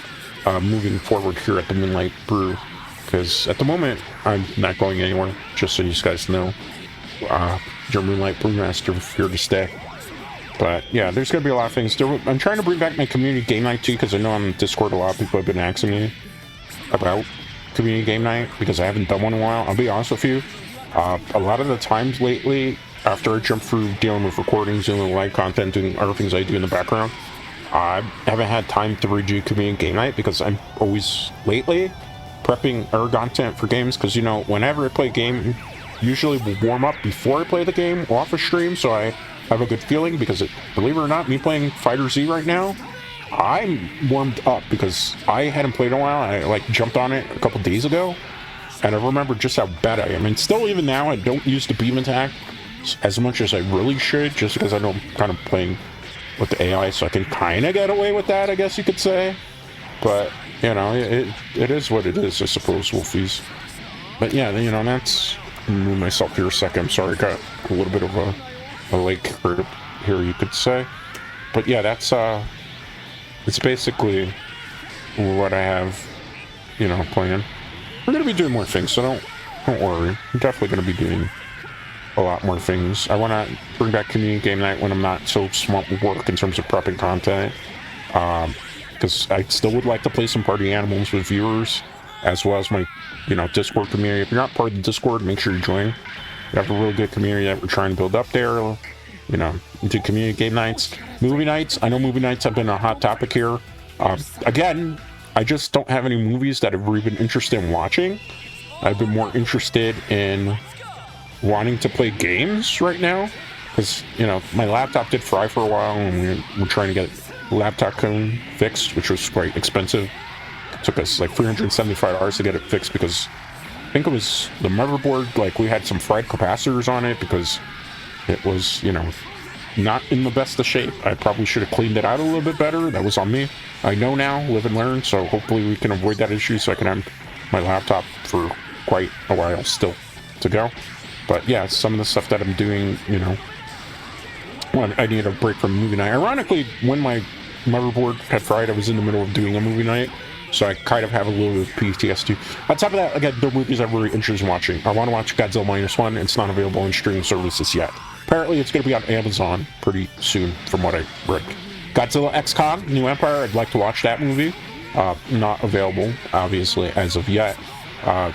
moving forward here at the Moonlight Brew, because at the moment I'm not going anywhere, just so you guys know. Your Moonlight Brewmaster here to stay. But yeah, there's going to be a lot of things. I'm trying to bring back my community game night too, because I know on Discord a lot of people have been asking me about community game night, because I haven't done one in a while. I'll be honest with you, a lot of the times lately, after I jump through dealing with recordings, doing live content, doing other things I do in the background, I haven't had time to redo community game night because I'm always lately prepping our content for games, because, you know, whenever I play a game, usually we'll warm up before I play the game off a stream, so I have a good feeling, because believe it or not, me playing Fighter Z right now, I'm warmed up because I hadn't played in a while. I like jumped on it a couple days ago, and I remember just how bad I am. And still, even now, I don't use the beam attack as much as I really should, just because I know I'm kind of playing with the AI, so I can kind of get away with that, I guess you could say. But, you know, it is what it is, I suppose, Wolfies. But yeah, you know, that's... move myself here a second. I'm sorry, I got a little bit of a leg hurt here, you could say. But yeah, that's, it's basically what I have, you know, planned. We're going to be doing more things, so don't worry. I'm definitely going to be doing a lot more things. I want to bring back community game night when I'm not so swamped with work in terms of prepping content. Because I still would like to play some party animals with viewers, as well as my, you know, Discord community. If you're not part of the Discord, make sure you join. We have a really good community that we're trying to build up there. You know, do community game nights, movie nights. I know movie nights have been a hot topic here. Again, I just don't have any movies that I've really been interested in watching. I've been more interested in wanting to play games right now, because, you know, my laptop did fry for a while, and we're trying to get the laptop cone fixed, which was quite expensive. It took us like $375 to get it fixed, because I think it was the motherboard, like we had some fried capacitors on it because it was, you know, not in the best of shape. I probably should have cleaned it out a little bit better. That was on me. I know now, live and learn, so hopefully we can avoid that issue so I can have my laptop for quite a while still to go. But yeah, some of the stuff that I'm doing, you know, well, I need a break from movie night. Ironically, when my motherboard had fried, I was in the middle of doing a movie night, so I kind of have a little bit of PTSD. On top of that, again, the movies I'm really interested in watching. I want to watch Godzilla -1. It's not available on streaming services yet. Apparently, it's going to be on Amazon pretty soon, from what I read. Godzilla X Kong, New Empire, I'd like to watch that movie. Not available, obviously, as of yet.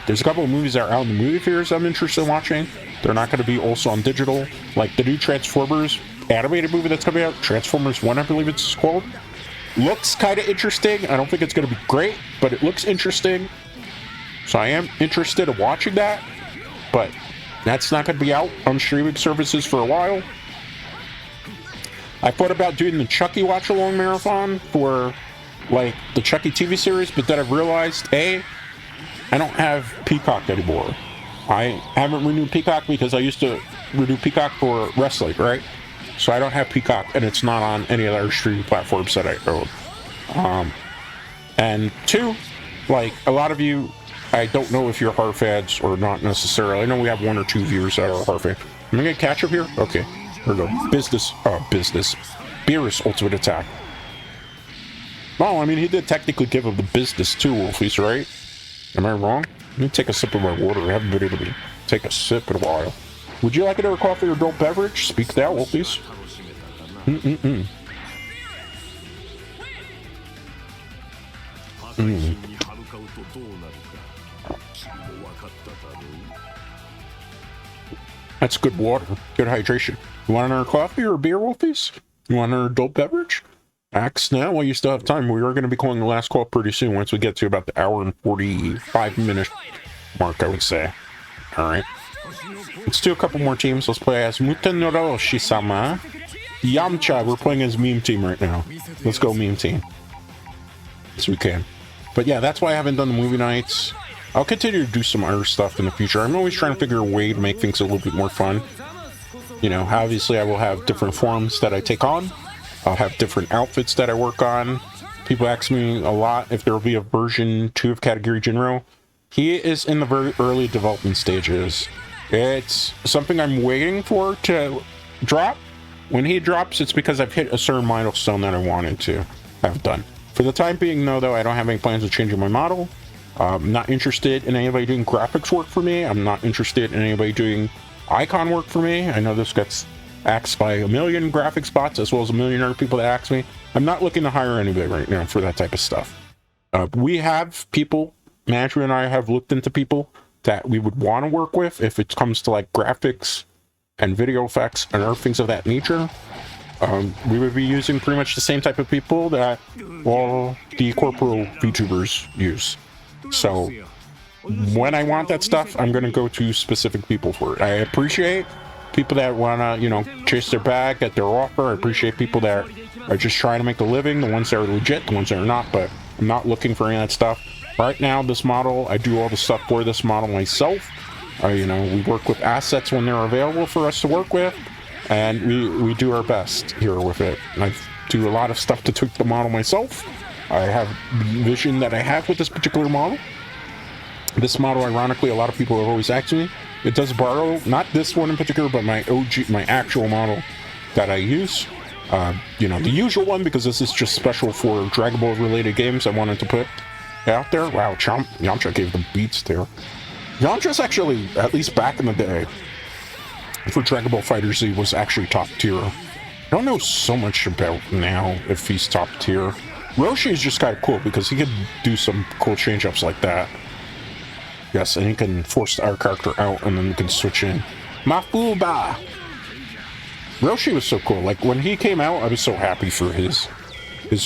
There's a couple of movies that are out in the movie theaters I'm interested in watching. They're not going to be also on digital. Like the new Transformers animated movie that's coming out, Transformers 1, I believe it's called. Looks kind of interesting. I don't think it's going to be great, but it looks interesting. So I am interested in watching that, but that's not going to be out on streaming services for a while. I thought about doing the Chucky watch-along marathon for, like, the Chucky TV series, but then I realized, A, I don't have Peacock anymore. I haven't renewed Peacock because I used to renew Peacock for wrestling, right? So I don't have Peacock, and it's not on any other streaming platforms that I own. And two, like, a lot of you, I don't know if you're horror fans or not necessarily. I know we have 1 or 2 viewers that are horror fans. Am I gonna catch up here? Okay. Here we go. Business. Beerus Ultimate Attack. Well, I mean, he did technically give him the business too, Wolfies, right? Am I wrong? Let me take a sip of my water. I haven't been able to take a sip in a while. Would you like another coffee or adult beverage? Speak now, Wolfies. That's good water. Good hydration. You want another coffee or a beer, Wolfies? You want another adult beverage? Axe now while you still have time. We are going to be calling the last call pretty soon once we get to about the hour and 45-minute mark, I would say. Alright. Let's do a couple more teams. Let's play as Mutenoroshi-sama. Yamcha, we're playing as Meme Team right now. Let's go Meme Team. Yes, we can. But yeah, that's why I haven't done the movie nights. I'll continue to do some other stuff in the future. I'm always trying to figure a way to make things a little bit more fun. You know, obviously I will have different forms that I take on. I'll have different outfits that I work on. People ask me a lot if there will be a version 2 of Katagiri Jinro. He is in the very early development stages. It's something I'm waiting for to drop. When he drops, it's because I've hit a certain milestone that I wanted to have done. For the time being, though, I don't have any plans of changing my model. I'm not interested in anybody doing graphics work for me. I'm not interested in anybody doing icon work for me. I know this gets asked by a million graphics bots as well as a million other people that ask me. I'm not looking to hire anybody right now for that type of stuff. We have people, management and I have looked into people that we would want to work with if it comes to like graphics and video effects and other things of that nature. we would be using pretty much the same type of people that all the corporal VTubers use. So when I want that stuff, I'm going to go to specific people for it. I appreciate people that want to, you know, chase their bag, get their offer. I appreciate people that are just trying to make a living, the ones that are legit, the ones that are not, but I'm not looking for any of that stuff. Right now, this model, I do all the stuff for this model myself. You know, we work with assets when they're available for us to work with, and we do our best here with it. I do a lot of stuff to tweak the model myself. I have the vision that I have with this particular model. This model, ironically, a lot of people have always asked me. It does borrow, not this one in particular, but my OG, my actual model that I use. You know, the usual one, because this is just special for Dragon Ball related games I wanted to put out there. Wow, Yamcha gave the beats there. Yamcha's actually, at least back in the day, for Dragon Ball Fighter Z, was actually top tier. I don't know so much about now if he's top tier. Roshi is just kind of cool because he can do some cool change-ups like that. Yes, and he can force our character out and then we can switch in. Mafuba! Roshi was so cool. Like, when he came out, I was so happy for his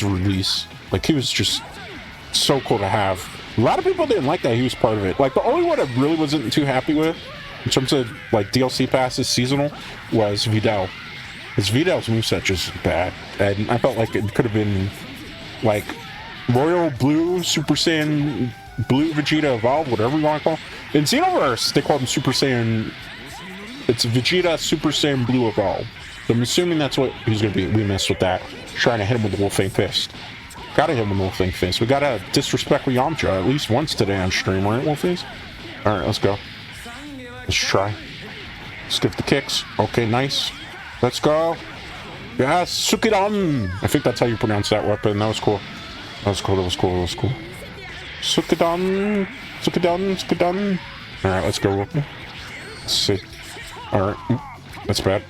release. Like, he was just so cool to have. A lot of people didn't like that he was part of it. Like, the only one I really wasn't too happy with, in terms of, like, DLC passes, seasonal, was Videl. Because Videl's moveset just bad. And I felt like it could have been, like, Royal Blue, Super Saiyan Blue Vegeta Evolved, whatever you want to call it. In Xenoverse, they call him Super Saiyan... It's Vegeta Super Saiyan Blue Evolved. So I'm assuming that's what he's going to be. We messed with that. Trying to hit him with the Wolfang Fist. Gotta hit him with the Wolfang Fist. We gotta disrespect Yamcha at least once today on stream, right, Wolfies? Alright, let's go. Let's try. Let's give the kicks. Okay, nice. Let's go. Yes, Sukidan! I think that's how you pronounce that weapon. That was cool. That was cool, that was cool, that was cool. Sukidan! Sukidan, Sukidan! Alright, let's go. Let's see. Alright. That's bad.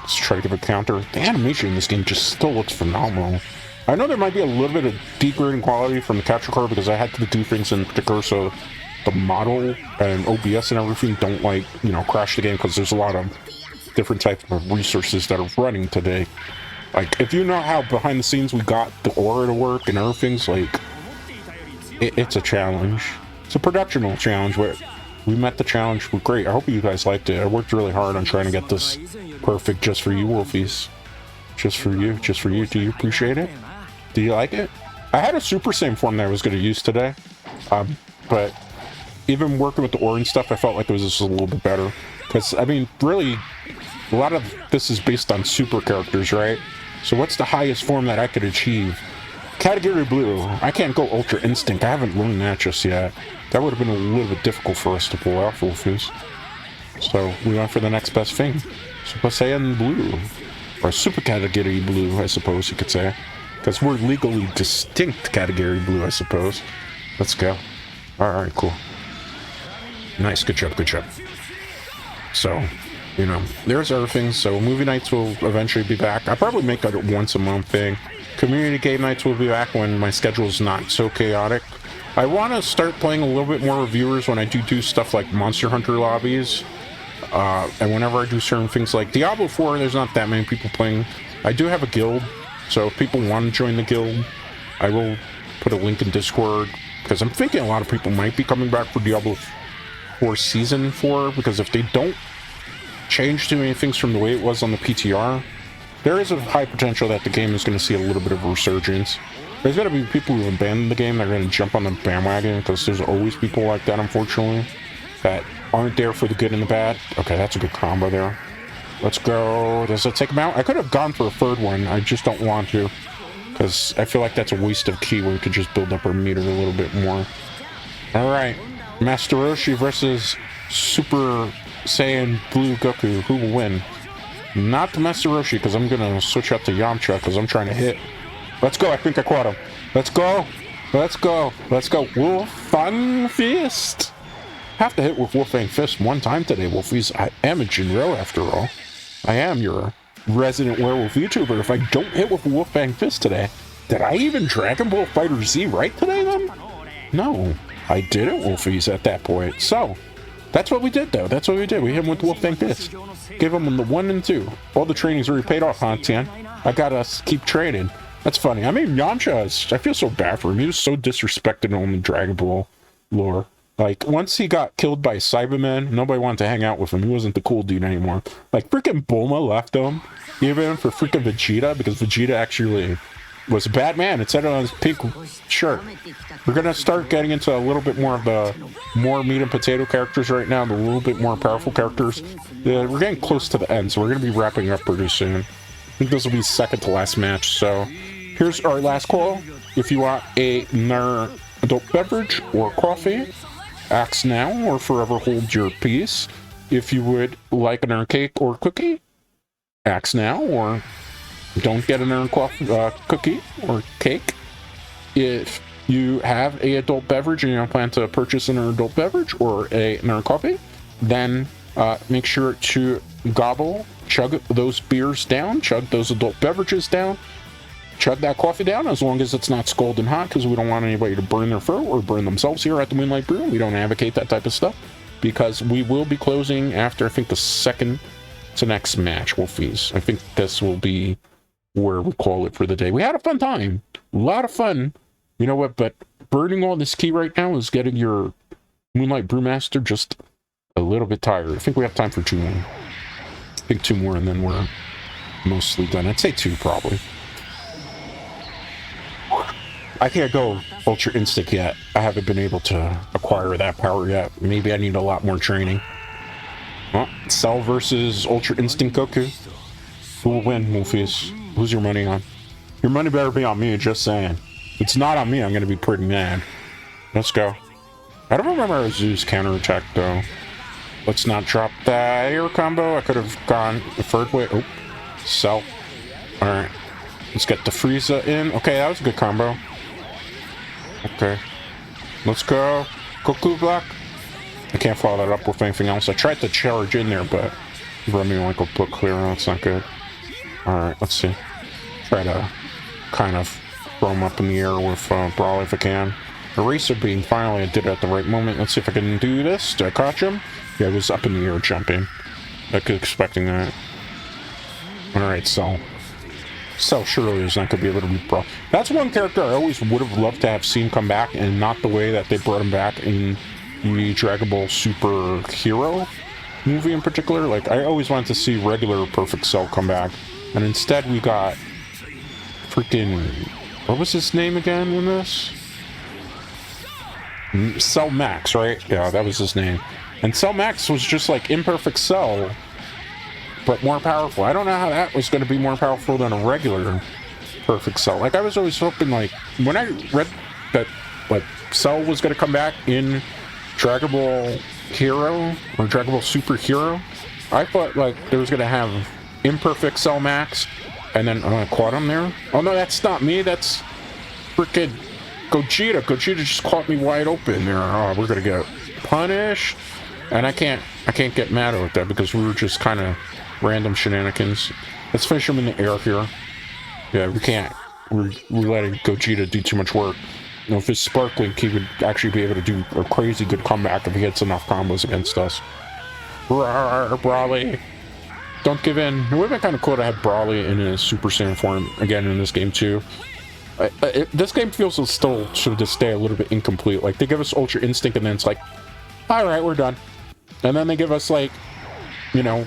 Let's try to give a counter. The animation in this game just still looks phenomenal. I know there might be a little bit of degrading quality from the capture card because I had to do things in particular so the model and OBS and everything don't, like, you know, crash the game, because there's a lot of different types of resources that are running today. Like, if you know how behind the scenes we got the aura to work and everything's like, it's a challenge. It's a productional challenge, but we met the challenge. We're great. I hope you guys liked it. I worked really hard on trying to get this perfect just for you, Wolfies. Just for you. Just for you. Do you appreciate it? Do you like it? I had a Super Saiyan form that I was going to use today, but even working with the orange stuff, I felt like it was just a little bit better. Because, I mean, really, a lot of this is based on super characters, right? So what's the highest form that I could achieve? Katagiri Blue. I can't go Ultra Instinct. I haven't learned that just yet. That would have been a little bit difficult for us to pull off, Wolfies. So we went for the next best thing. Super Saiyan Blue. Or Super Katagiri Blue, I suppose you could say. Because we're legally distinct Katagiri Blue, I suppose. Let's go. Alright, cool. Nice, good job, good job. So, you know, there's other things. So movie nights will eventually be back. I'll probably make that a once a month thing. Community game nights will be back when my schedule is not so chaotic. I want to start playing a little bit more with viewers when I do stuff like Monster Hunter lobbies. And whenever I do certain things like Diablo 4, there's not that many people playing. I do have a guild. So if people want to join the guild, I will put a link in Discord, because I'm thinking a lot of people might be coming back for Diablo 4 Season 4, because if they don't change too many things from the way it was on the PTR, there is a high potential that the game is going to see a little bit of a resurgence. There's going to be people who abandon the game that are going to jump on the bandwagon, because there's always people like that, unfortunately, that aren't there for the good and the bad. Okay, that's a good combo there. Let's go. Does it take him out? I could have gone for a third one. I just don't want to, because I feel like that's a waste of ki when we could just build up our meter a little bit more. Alright. Master Roshi versus Super Saiyan Blue Goku. Who will win? Not the Master Roshi, because I'm going to switch out to Yamcha, because I'm trying to hit. Let's go. I think I caught him. Let's go. Let's go. Let's go. Wolfang Fist. Have to hit with Wolfang Fist one time today, Wolfies. I am a Jinro, after all. I am your resident werewolf YouTuber. If I don't hit with Wolfang Fist today, did I even Dragonball Fighter Z right today, then? No, I didn't, Wolfies, at that point. So, that's what we did, though. That's what we did. We hit him with Wolfang Fist. Gave him the 1 and 2. All the training's already paid off, huh, Tian? I gotta keep training. That's funny. I mean, Yamcha, I feel so bad for him. He was so disrespected on the Dragon Ball lore. Like, once he got killed by Cybermen, nobody wanted to hang out with him. He wasn't the cool dude anymore. Like, freaking Bulma left him, even for freaking Vegeta, because Vegeta actually was a bad man. It said it on his pink shirt. We're gonna start getting into a little bit more of the more meat and potato characters right now, the little bit more powerful characters. We're getting close to the end, so we're gonna be wrapping up pretty soon. I think this will be second to last match, so here's our last call. If you want another adult beverage or coffee, ask now or forever hold your peace. If you would like another cake or cookie, ask now or don't get another cookie or cake. If you have a adult beverage and you don't plan to purchase another adult beverage or another coffee, then make sure to chug those beers down, chug those adult beverages down, chug that coffee down, as long as it's not scalding hot, because we don't want anybody to burn their throat or burn themselves here at the Moonlight Brew. We don't advocate that type of stuff, because we will be closing after, I think, the second to next match, Wolfies. I think this will be where we call it for the day. We had a fun time. A lot of fun. You know what, but burning all this key right now is getting your Moonlight Brewmaster just a little bit tired. I think we have time for 2 more. I think 2 more, and then we're mostly done. I'd say 2, probably. I can't go Ultra Instinct yet. I haven't been able to acquire that power yet. Maybe I need a lot more training. Well, Cell versus Ultra Instinct Goku. Who will win, Wolfies? Who's your money on? Your money better be on me, just saying. If it's not on me, I'm gonna be pretty mad. Let's go. I don't remember Azu's counterattack, though. Let's not drop that air combo. I could have gone the third way. Oh, Cell. Alright. Let's get the Frieza in. Okay, that was a good combo. Okay. Let's go. Goku block. I can't follow that up with anything else. I tried to charge in there, but running like a book clear. That's not good. Alright, let's see. Try to kind of throw him up in the air with Brawl if I can. Eraser beam, finally I did it at the right moment. Let's see if I can do this. Did I catch him? Yeah, it was up in the air jumping. I was expecting that. Alright, Cell surely is not going to be able to beat Brawl. That's one character I always would have loved to have seen come back, and not the way that they brought him back in the Dragon Ball Super Hero movie in particular. Like, I always wanted to see regular Perfect Cell come back, and instead we got freaking, what was his name again in this? Cell Max, right? Yeah, that was his name. And Cell Max was just like Imperfect Cell, but more powerful. I don't know how that was going to be more powerful than a regular Perfect Cell. Like, I was always hoping, like, when I read that, like, Cell was going to come back in Dragon Ball Hero, or Dragon Ball Super Hero, I thought, like, they was going to have Imperfect Cell Max, and then, I caught him there. Oh, no, that's not me. That's freaking Gogeta. Gogeta just caught me wide open there. Oh, we're going to get punished. And I can't get mad at that, because we were just kind of random shenanigans. Let's finish him in the air here. Yeah, we can't. We're letting Gogeta do too much work. You know, if it's Sparkling, he would actually be able to do a crazy good comeback if he hits enough combos against us. Brawly. Don't give in. It would have been kind of cool to have Brawly in his Super Saiyan form again in this game too. This game feels still to this day a little bit incomplete. Like, they give us Ultra Instinct and then it's like, alright, we're done. And then they give us, like, you know,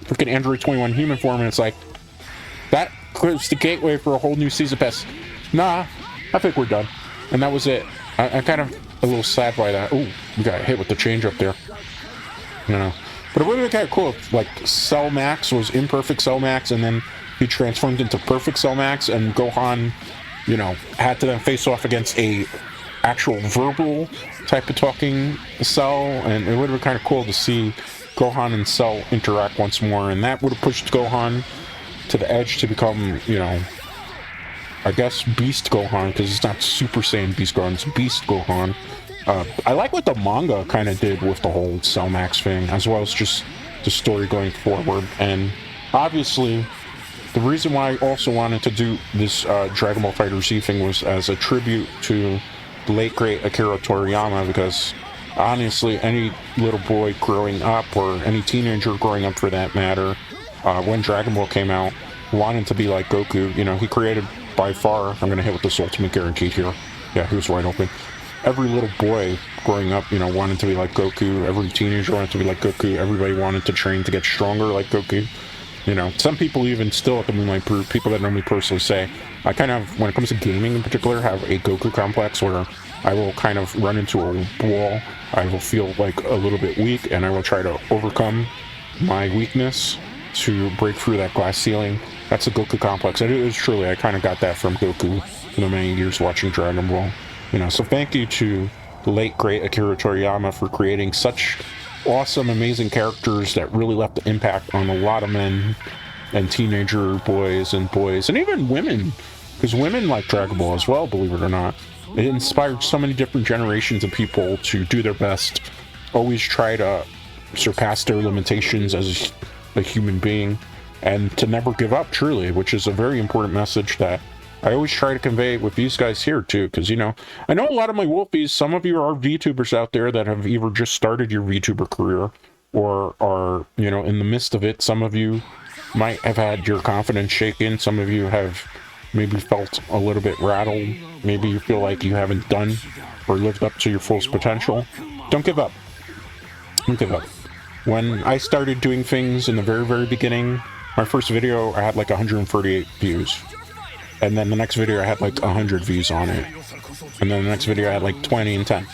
freaking Android 21 human form, and it's like, that clears the gateway for a whole new season pass. Nah, I think we're done. And that was it. I'm kind of a little sad by that. Ooh, we got hit with the change up there. You know. But it would have been kind of cool if, like, Cell Max was Imperfect Cell Max, and then he transformed into Perfect Cell Max, and Gohan, you know, had to then face off against a actual verbal type of talking Cell, and it would have been kind of cool to see Gohan and Cell interact once more, and that would have pushed Gohan to the edge to become, you know, I guess Beast Gohan, because it's not Super Saiyan Beast Gohan, it's Beast Gohan. I like what the manga kind of did with the whole Cell Max thing, as well as just the story going forward. And obviously, the reason why I also wanted to do this Dragon Ball Fighter Z thing was as a tribute to the late great Akira Toriyama, because honestly, any little boy growing up, or any teenager growing up for that matter, when Dragon Ball came out, wanting to be like Goku. You know, he created by far, I'm gonna hit with this ultimate guaranteed here. Yeah, he was wide open. Every little boy growing up, you know, wanted to be like Goku. Every teenager wanted to be like Goku. Everybody wanted to train to get stronger like Goku. You know, some people even still at the Moonlight Brew, people that know me personally say, I kind of, when it comes to gaming in particular, have a Goku complex where I will kind of run into a wall. I will feel like a little bit weak, and I will try to overcome my weakness to break through that glass ceiling. That's a Goku complex. And it is truly, I kind of got that from Goku for the many years watching Dragon Ball. You know, so thank you to the late great Akira Toriyama for creating such awesome, amazing characters that really left an impact on a lot of men and teenager boys, and even women, because women like Dragon Ball as well, believe it or not. It inspired so many different generations of people to do their best, always try to surpass their limitations as a human being, and to never give up, truly, which is a very important message that I always try to convey with these guys here too, because, you know, I know a lot of my Wolfies, some of you are VTubers out there that have either just started your VTuber career or are, you know, in the midst of it. Some of you might have had your confidence shaken. Some of you have maybe felt a little bit rattled. Maybe you feel like you haven't done or lived up to your fullest potential. Don't give up. Don't give up. When I started doing things in the very, very beginning, my first video, I had like 138 views. And then the next video I had like 100 views on it. And then the next video I had like 20 and 10.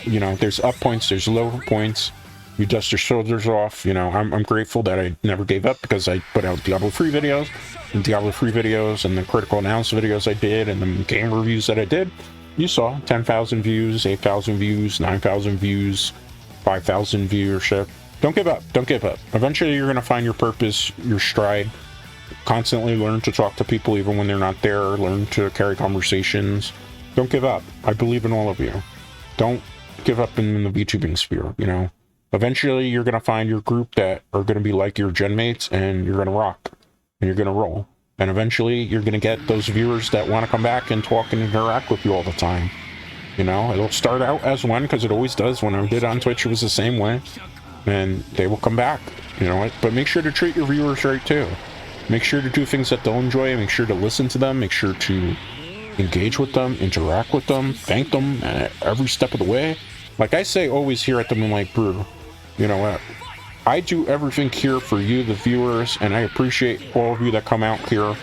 You know, there's up points, there's low points. You dust your shoulders off. You know, I'm grateful that I never gave up, because I put out Diablo 3 videos, and Diablo 3 videos, and the critical analysis videos I did, and the game reviews that I did. You saw 10,000 views, 8,000 views, 9,000 views, 5,000 viewership. Don't give up. Don't give up. Eventually you're going to find your purpose, your stride. Constantly learn to talk to people even when they're not there. Learn to carry conversations. Don't give up. I believe in all of you. Don't give up in the VTubing sphere, you know. Eventually you're going to find your group that are going to be like your gen mates, and you're going to rock, and you're going to roll. And eventually you're going to get those viewers that want to come back and talk and interact with you all the time. You know, it'll start out as one, because it always does. When I did on Twitch, it was the same way. And they will come back, you know. But make sure to treat your viewers right too. Make sure to do things that they'll enjoy. Make sure to listen to them. Make sure to engage with them, interact with them, thank them at every step of the way. Like I say always here at the Moonlight Brew, you know what? I do everything here for you, the viewers, and I appreciate all of you that come out here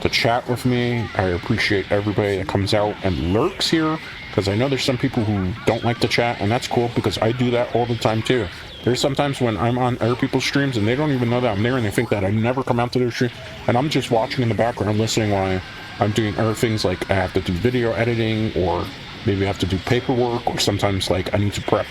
to chat with me. I appreciate everybody that comes out and lurks here, because I know there's some people who don't like to chat, and that's cool, because I do that all the time too. There's sometimes when I'm on other people's streams and they don't even know that I'm there, and they think that I never come out to their stream, and I'm just watching in the background, listening while I'm doing other things, like I have to do video editing, or maybe I have to do paperwork, or sometimes like I need to prep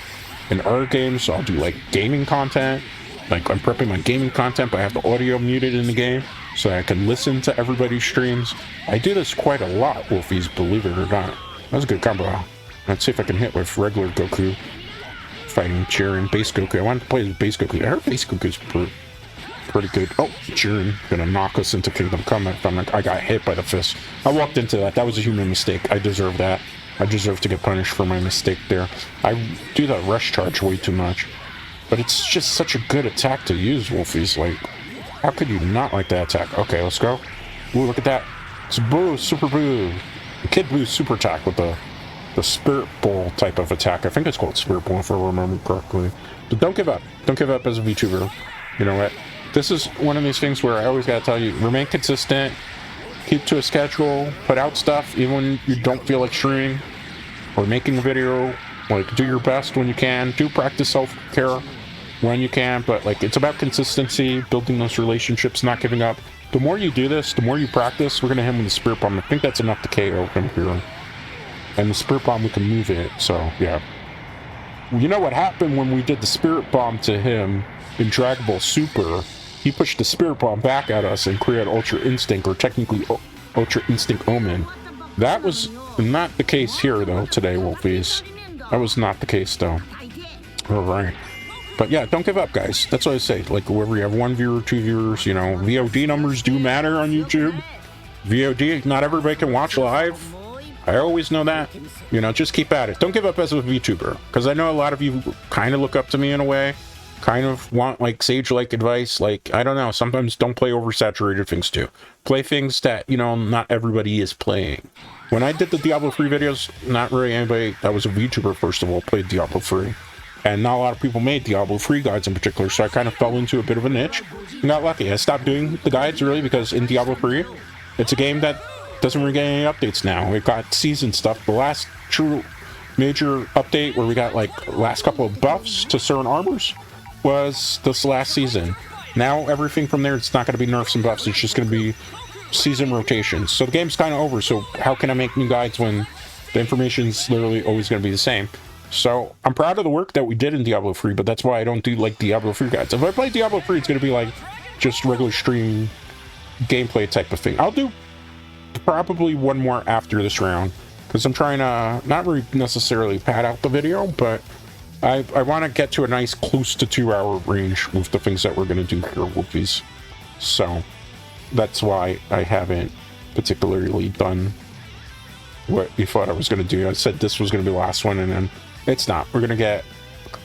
in other games, so I'll do like gaming content. Like I'm prepping my gaming content, but I have the audio muted in the game so I can listen to everybody's streams. I do this quite a lot, Wolfies, believe it or not. That was a good combo. Let's see if I can hit with regular Goku fighting Jiren, base Goku. I wanted to play as base Goku. I heard base Goku's pretty good. Oh, Jiren gonna knock us into Kingdom Come. I got hit by the fist. I walked into that. That was a human mistake. I deserve that. I deserve to get punished for my mistake there. I do that rush charge way too much. But it's just such a good attack to use, Wolfies. Like, how could you not like that attack? Okay, let's go. Ooh, look at that. It's Boo, Super Boo. Kid Boo's super attack with the Spirit Ball type of attack. I think it's called Spirit Ball, if I remember correctly. But don't give up. Don't give up as a VTuber. You know what? This is one of these things where I always gotta tell you, remain consistent, keep to a schedule, put out stuff even when you don't feel like streaming or making a video. Like, do your best when you can. Do practice self-care when you can, but like, it's about consistency, building those relationships, not giving up. The more you do this, the more you practice. We're gonna hit him with the Spirit Bomb. I think that's enough to KO him here. And the Spirit Bomb, we can move it, so yeah. You know what happened when we did the Spirit Bomb to him in Dragon Ball Super? He pushed the Spirit Bomb back at us and created Ultra Instinct, or technically Ultra Instinct Omen. That was not the case here, though, today, Wolfies. That was not the case, though. Alright. But yeah, don't give up, guys. That's what I say. Like, wherever you have 1 viewer, 2 viewers, you know, VOD numbers do matter on YouTube. VOD, not everybody can watch live. I always know that. You know, just keep at it. Don't give up as a VTuber. Because I know a lot of you kind of look up to me in a way. kind of want like sage-like advice. Like, I don't know, sometimes don't play oversaturated things too. Play things that, you know, not everybody is playing. When I did the Diablo 3 videos, not really anybody that was a VTuber, first of all, played Diablo 3. And not a lot of people made Diablo 3 guides in particular, so I kind of fell into a bit of a niche. I got lucky. I stopped doing the guides, really, because in Diablo 3, it's a game that doesn't really get any updates now. It got season stuff. The last true major update where we got, like, last couple of buffs to certain armors was this last season. Now, everything from there, it's not going to be nerfs and buffs. It's just going to be season rotations. So the game's kind of over, so how can I make new guides when the information's literally always going to be the same? So I'm proud of the work that we did in Diablo 3, but that's why I don't do like Diablo 3 guides. If I play Diablo 3, it's going to be like just regular stream gameplay type of thing. I'll do probably one more after this round, because I'm trying to not really necessarily pad out the video, but I want to get to a nice close to 2-hour range with the things that we're going to do here, Wolfies. So that's why I haven't particularly done what you thought I was going to do. I said this was going to be the last one, and then it's not. We're going to get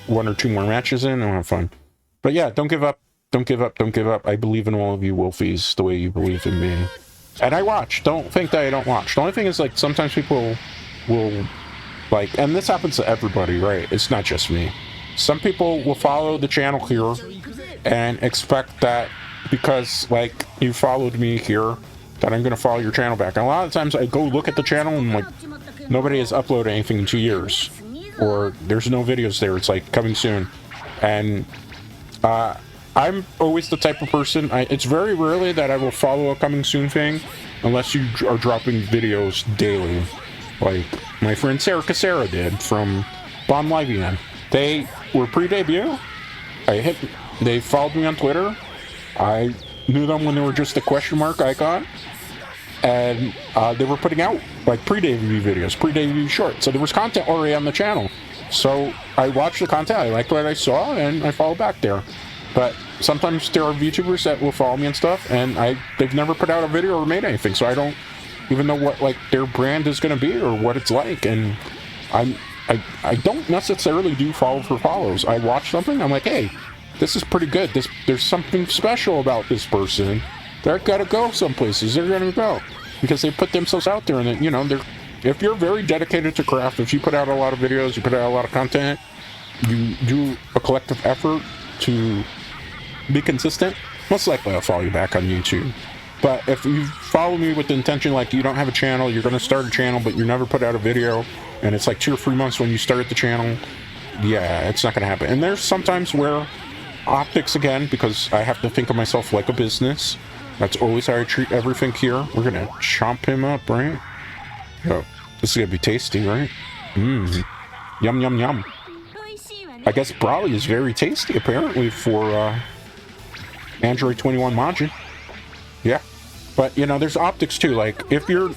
1 or 2 more matches in and have fun. But yeah, don't give up. Don't give up. Don't give up. I believe in all of you Wolfies the way you believe in me. And I watch. Don't think that I don't watch. The only thing is, like, sometimes people will, like, and this happens to everybody, right? It's not just me. Some people will follow the channel here and expect that because, like, you followed me here, that I'm going to follow your channel back. And a lot of times I go look at the channel and, like, nobody has uploaded anything in 2 years. Or there's no videos there. It's like, coming soon. And I'm always the type of person, it's very rarely that I will follow a coming soon thing unless you are dropping videos daily. Like my friend Sarah Casera did from Bon Livian. They were pre-debut. They followed me on Twitter. I knew them when they were just a question mark icon. And they were putting out like pre-debut videos, pre-debut shorts. So there was content already on the channel. So I watched the content, I liked what I saw, and I followed back there. But sometimes there are VTubers that will follow me and stuff, and they've never put out a video or made anything, so I don't even know what like their brand is going to be or what it's like. And I don't necessarily do follow for follows. I watch something, I'm like, hey, this is pretty good. There's something special about this person. They're gotta go some places. They're gonna go because they put themselves out there, and you know, if you're very dedicated to craft, if you put out a lot of videos, you put out a lot of content, you do a collective effort to be consistent, most likely I'll follow you back on YouTube. But if you follow me with the intention, like you don't have a channel, you're gonna start a channel, but you never put out a video, and it's like 2 or 3 months when you start the channel, yeah, it's not gonna happen. And there's sometimes where optics, again, because I have to think of myself like a business. That's always how I treat everything here. We're gonna chomp him up, right? Yo, this is gonna be tasty, right? Mmm. Yum, yum, yum. I guess Brawly is very tasty, apparently, for Android 21 Majin. Yeah. But, you know, there's optics, too. Like, if you're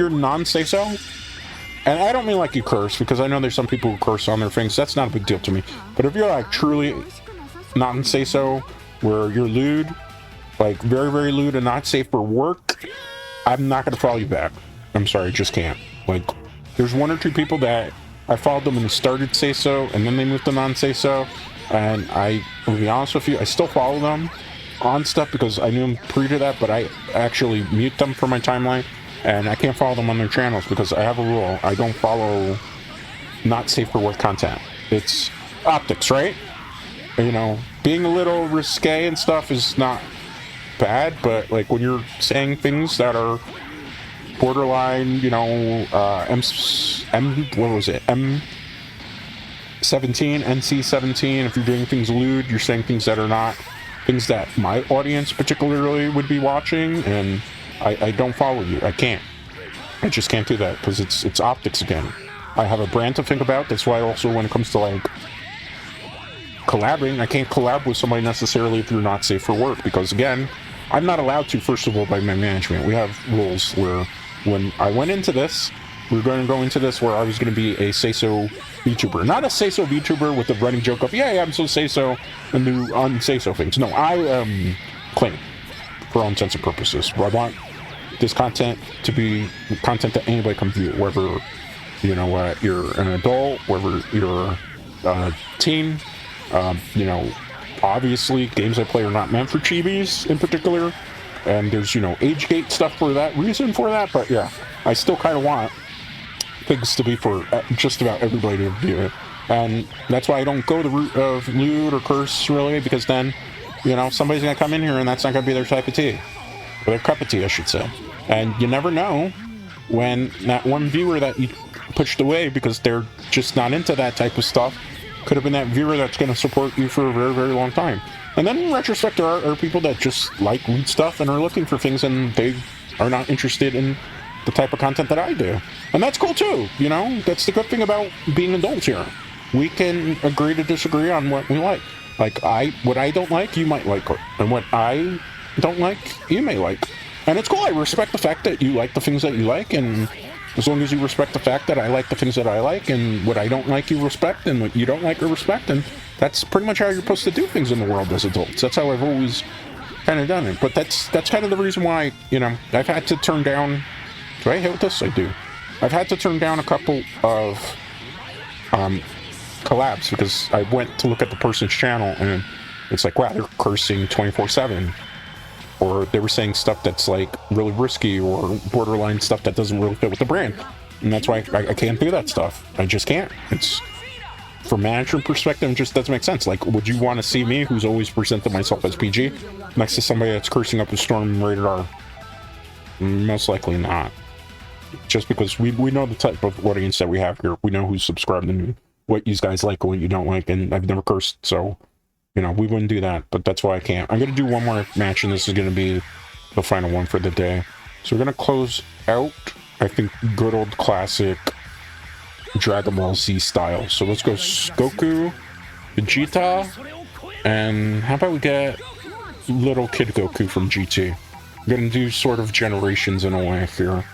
non-say-so, and I don't mean like you curse, because I know there's some people who curse on their things. That's not a big deal to me. But if you're, like, truly non-say-so, where you're lewd, like very, very lewd and not safe for work, I'm not going to follow you back. I'm sorry, just can't. Like, there's 1 or 2 people that I followed them when they started say so, and then they moved to non-say so, and will be honest with you, I still follow them on stuff because I knew them pre to that, but I actually mute them from my timeline, and I can't follow them on their channels because I have a rule. I don't follow not safe for work content. It's optics, right? You know, being a little risque and stuff is not bad, but like when you're saying things that are borderline, you know, NC-17, if you're doing things lewd, you're saying things that are not things that my audience particularly would be watching, and I don't follow you. I just can't do that because it's optics again. I have a brand to think about. That's why also when it comes to like collabing, I can't collab with somebody necessarily if you're not safe for work, because again, I'm not allowed to, first of all, by my management. We have rules where when I went into this, we were going to go into this where I was going to be a say-so VTuber. Not a say-so VTuber with the running joke of, yeah, I'm so say-so and do unsay-so things. No, I am clean for all intents and purposes. I want this content to be content that anybody can view, whether, you know, you're an adult, whether you're a teen, you know, obviously games I play are not meant for chibis in particular, and there's, you know, age gate stuff for that reason for that, but yeah, I still kind of want things to be for just about everybody to view it. And that's why I don't go the route of lewd or curse, really, because then, you know, somebody's gonna come in here and that's not gonna be their type of tea. Or their cup of tea, I should say. And you never know when that one viewer that you pushed away because they're just not into that type of stuff could have been that viewer that's going to support you for a very, very long time. And then in retrospect, there are people that just like weed stuff and are looking for things, and they are not interested in the type of content that I do. And that's cool too, you know? That's the good thing about being adults here. We can agree to disagree on what we like. Like, what I don't like, you might like, and what I don't like, you may like. And it's cool. I respect the fact that you like the things that you like, and as long as you respect the fact that I like the things that I like, and what I don't like you respect, and what you don't like you respect, and that's pretty much how you're supposed to do things in the world as adults. That's how I've always kind of done it. But that's kind of the reason why, you know, I've had to turn down... Do I hit with this? I do. I've had to turn down a couple of collabs because I went to look at the person's channel, and it's like, wow, they're cursing 24/7. Or they were saying stuff that's like really risky or borderline stuff that doesn't really fit with the brand. And that's why I can't do that stuff. I just can't. It's, from management perspective, it just doesn't make sense. Like, would you want to see me, who's always presented myself as PG, next to somebody that's cursing up a storm and rated R? Most likely not. Just because we know the type of audience that we have here. We know who's subscribed and what you guys like and what you don't like. And I've never cursed, so... You know, we wouldn't do that, but that's why I can't. I'm going to do one more match, and this is going to be the final one for the day. So we're going to close out, I think, good old classic Dragonball Z style. So let's go Goku, Vegeta, and how about we get little kid Goku from GT. We're going to do sort of generations in a way here.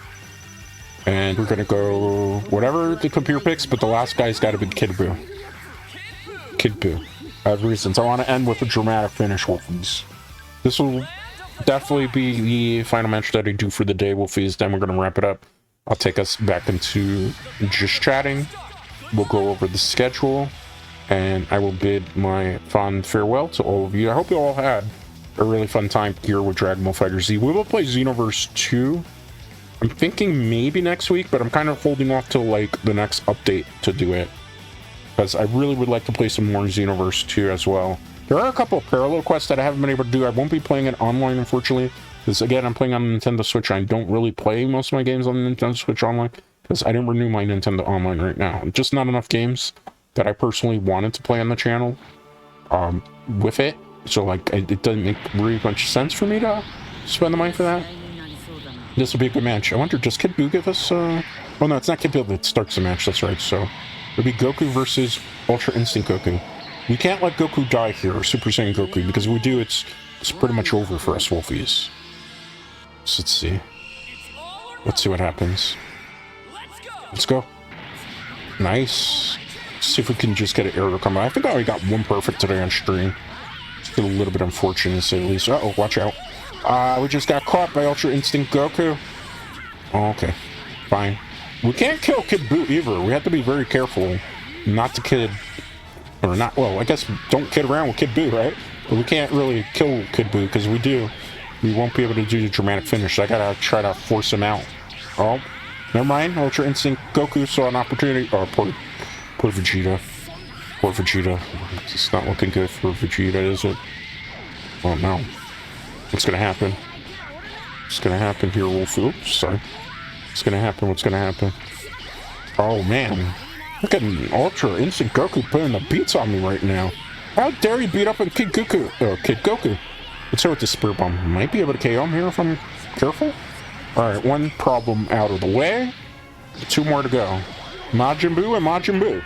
And we're going to go whatever the computer picks, but the last guy's got to be Kid Buu. Kid Buu. I have reasons. I want to end with a dramatic finish, Wolfies. This will definitely be the final match that I do for the day, Wolfies. Then we're going to wrap it up. I'll take us back into just chatting. We'll go over the schedule, and I will bid my fond farewell to all of you. I hope you all had a really fun time here with Dragonball Fighter Z. We will play Xenoverse 2. I'm thinking maybe next week, but I'm kind of holding off till like the next update to do it, because I really would like to play some more Xenoverse 2 as well. There are a couple of parallel quests that I haven't been able to do. I won't be playing it online, unfortunately, because again, I'm playing on the Nintendo Switch. I don't really play most of my games on the Nintendo Switch online, because I didn't renew my Nintendo Online right now. Just not enough games that I personally wanted to play on the channel with it. So, like, it doesn't make really much sense for me to spend the money for that. This will be a good match. I wonder, does Kid Buu give us... Oh, no, it's not Kid Buu that starts the match. That's right, so... It'll be Goku versus Ultra Instinct Goku. We can't let Goku die here, or Super Saiyan Goku, because if we do, it's pretty much over for us Wolfies. So let's see. Let's see what happens. Let's go. Nice. Let's see if we can just get an aerial combo. I think I already got one perfect today on stream. It's a little bit unfortunate, to say the least. Uh-oh, watch out. We just got caught by Ultra Instinct Goku. Oh, okay. Fine. We can't kill Kid Buu either. We have to be very careful not to kid... Or not... Well, I guess don't kid around with Kid Buu, right? But we can't really kill Kid Buu, because if we do, we won't be able to do the dramatic finish. So I gotta try to force him out. Oh, never mind. Ultra Instinct Goku saw an opportunity... Oh, poor Vegeta. Poor Vegeta. It's not looking good for Vegeta, is it? Oh, no. What's gonna happen? What's gonna happen here, Wolf? Oops, sorry. What's gonna happen? What's gonna happen? Oh, man. Look at Ultra Instinct Goku putting the beats on me right now. How dare you beat up on Kid Goku? Kid Goku. Let's go with the Spirit Bomb. Might be able to KO him here if I'm careful. Alright, one problem out of the way. 2 more to go. Majin Buu and Majin Buu.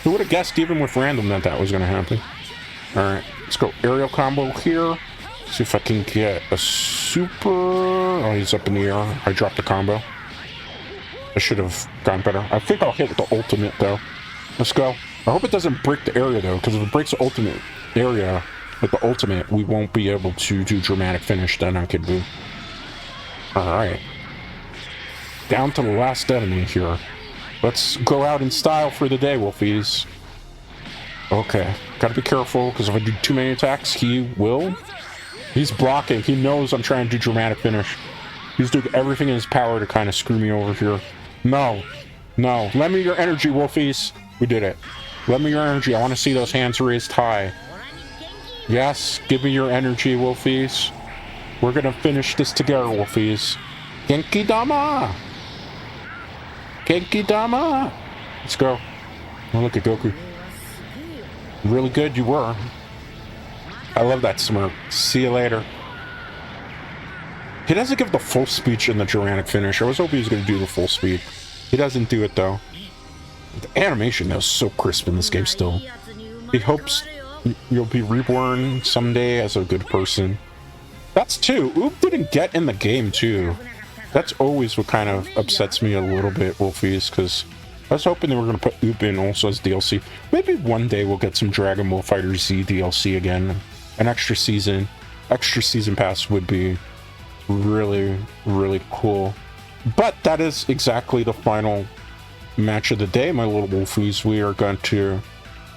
Who would have guessed, even with random, that was going to happen? Alright, let's go aerial combo here. See if I can get a super... Oh, he's up in the air. I dropped the combo. I should have gone better. I think I'll hit with the ultimate, though. Let's go. I hope it doesn't break the area, though, because if it breaks the ultimate area with the ultimate, we won't be able to do dramatic finish then on Kid Buu. Alright. Down to the last enemy here. Let's go out in style for the day, Wolfies. Okay, gotta be careful, because if I do too many attacks, he will. He's blocking. He knows I'm trying to do dramatic finish. He's doing everything in his power to kind of screw me over here. No. No. Lend me your energy, Wolfies. We did it. Lend me your energy. I want to see those hands raised high. Yes, give me your energy, Wolfies. We're gonna finish this together, Wolfies. Genki Dama! Genki Dama! Let's go. Oh, look at Goku. Really good you were. I love that smirk. See you later. He doesn't give the full speech in the dramatic finish. I was hoping he was going to do the full speed. He doesn't do it, though. The animation is so crisp in this game still. He hopes you'll be reborn someday as a good person. That's two. Oop didn't get in the game, too. That's always what kind of upsets me a little bit, Wolfies, because I was hoping they were going to put Oop in also as DLC. Maybe one day we'll get some Dragonball Fighter Z DLC again. An extra season pass would be really, really cool. But that is exactly the final match of the day, my little Wolfies. We are going to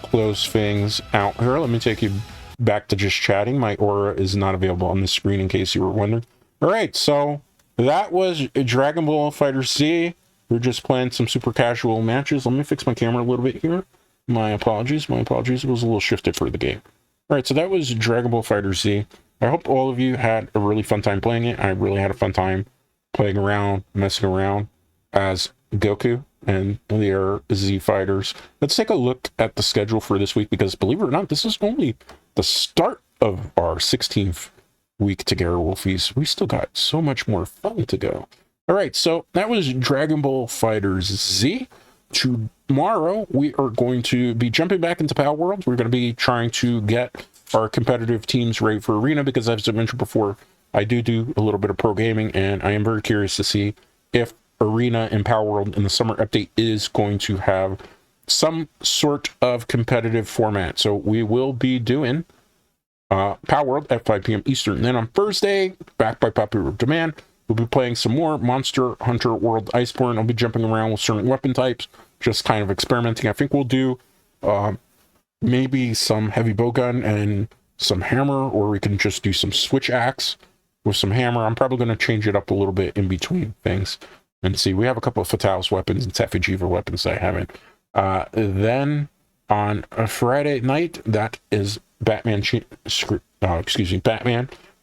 close things out here. Let me take you back to just chatting. My aura is not available on the screen in case you were wondering. All right, so that was Dragonball Fighter Z. We're just playing some super casual matches. Let me fix my camera a little bit here. My apologies. It was a little shifted for the game. All right, so that was Dragonball Fighter Z. I hope all of you had a really fun time playing it. I really had a fun time playing around, messing around as Goku and their Z fighters. Let's take a look at the schedule for this week, because believe it or not, this is only the start of our 16th week together, Wolfies. We still got so much more fun to go. All right, so that was Dragonball Fighter Z. Tomorrow, we are going to be jumping back into Power World. We're going to be trying to get our competitive teams ready for Arena, because as I mentioned before, I do a little bit of pro gaming, and I am very curious to see if Arena and Power World in the summer update is going to have some sort of competitive format. So we will be doing Power World at 5 p.m. Eastern. And then on Thursday, back by popular demand, we'll be playing some more Monster Hunter World Iceborne. I'll be jumping around with certain weapon types, just kind of experimenting. I think we'll do maybe some heavy bowgun and some hammer, or we can just do some switch axe with some hammer. I'm probably going to change it up a little bit in between things and see. We have a couple of Fatalis weapons and Tafijiva weapons that I haven't. Then on a Friday night, that is Batman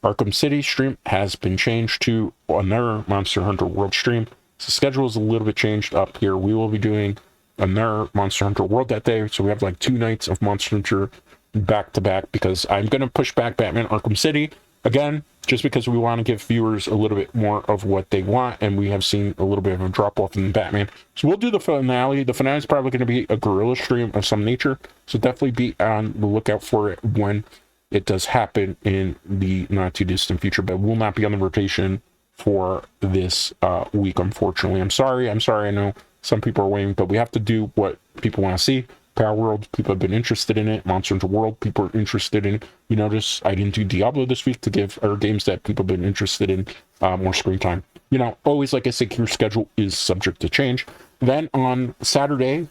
Arkham City stream has been changed to another Monster Hunter World stream. So the schedule is a little bit changed up here. We will be doing another Monster Hunter World that day. So we have like 2 nights of Monster Hunter back to back, because I'm going to push back Batman Arkham City again, just because we want to give viewers a little bit more of what they want, and we have seen a little bit of a drop off in Batman. So we'll do the finale. The finale is probably going to be a guerrilla stream of some nature, so definitely be on the lookout for it when it does happen in the not too distant future, but will not be on the rotation for this week, unfortunately. I'm sorry. I know some people are waiting, but we have to do what people want to see. Power World, people have been interested in it. Monster Hunter World, people are interested in. You notice I didn't do Diablo this week to give our games that people have been interested in more screen time. You know, always, like I said, your schedule is subject to change. Then on Saturday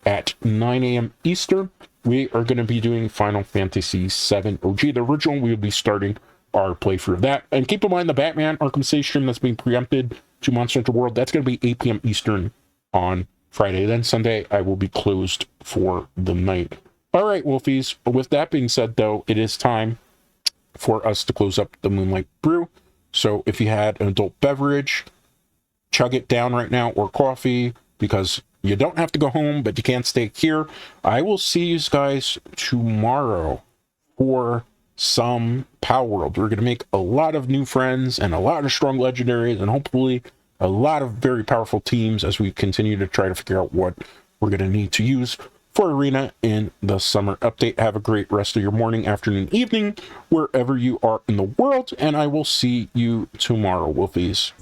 at 9 a.m. Eastern, we are going to be doing Final Fantasy VII OG. The original, we will be starting our playthrough of that. And keep in mind, the Batman Arkham City stream that's being preempted to Monster Hunter World, that's going to be 8 p.m. Eastern on Friday. Then Sunday, I will be closed for the night. All right, Wolfies. With that being said, though, it is time for us to close up the Moonlight Brew. So if you had an adult beverage, chug it down right now, or coffee, because you don't have to go home, but you can't stay here. I will see you guys tomorrow for some Power World. We're going to make a lot of new friends and a lot of strong legendaries, and hopefully a lot of very powerful teams as we continue to try to figure out what we're going to need to use for Arena in the summer update. Have a great rest of your morning, afternoon, evening, wherever you are in the world, and I will see you tomorrow, Wolfies.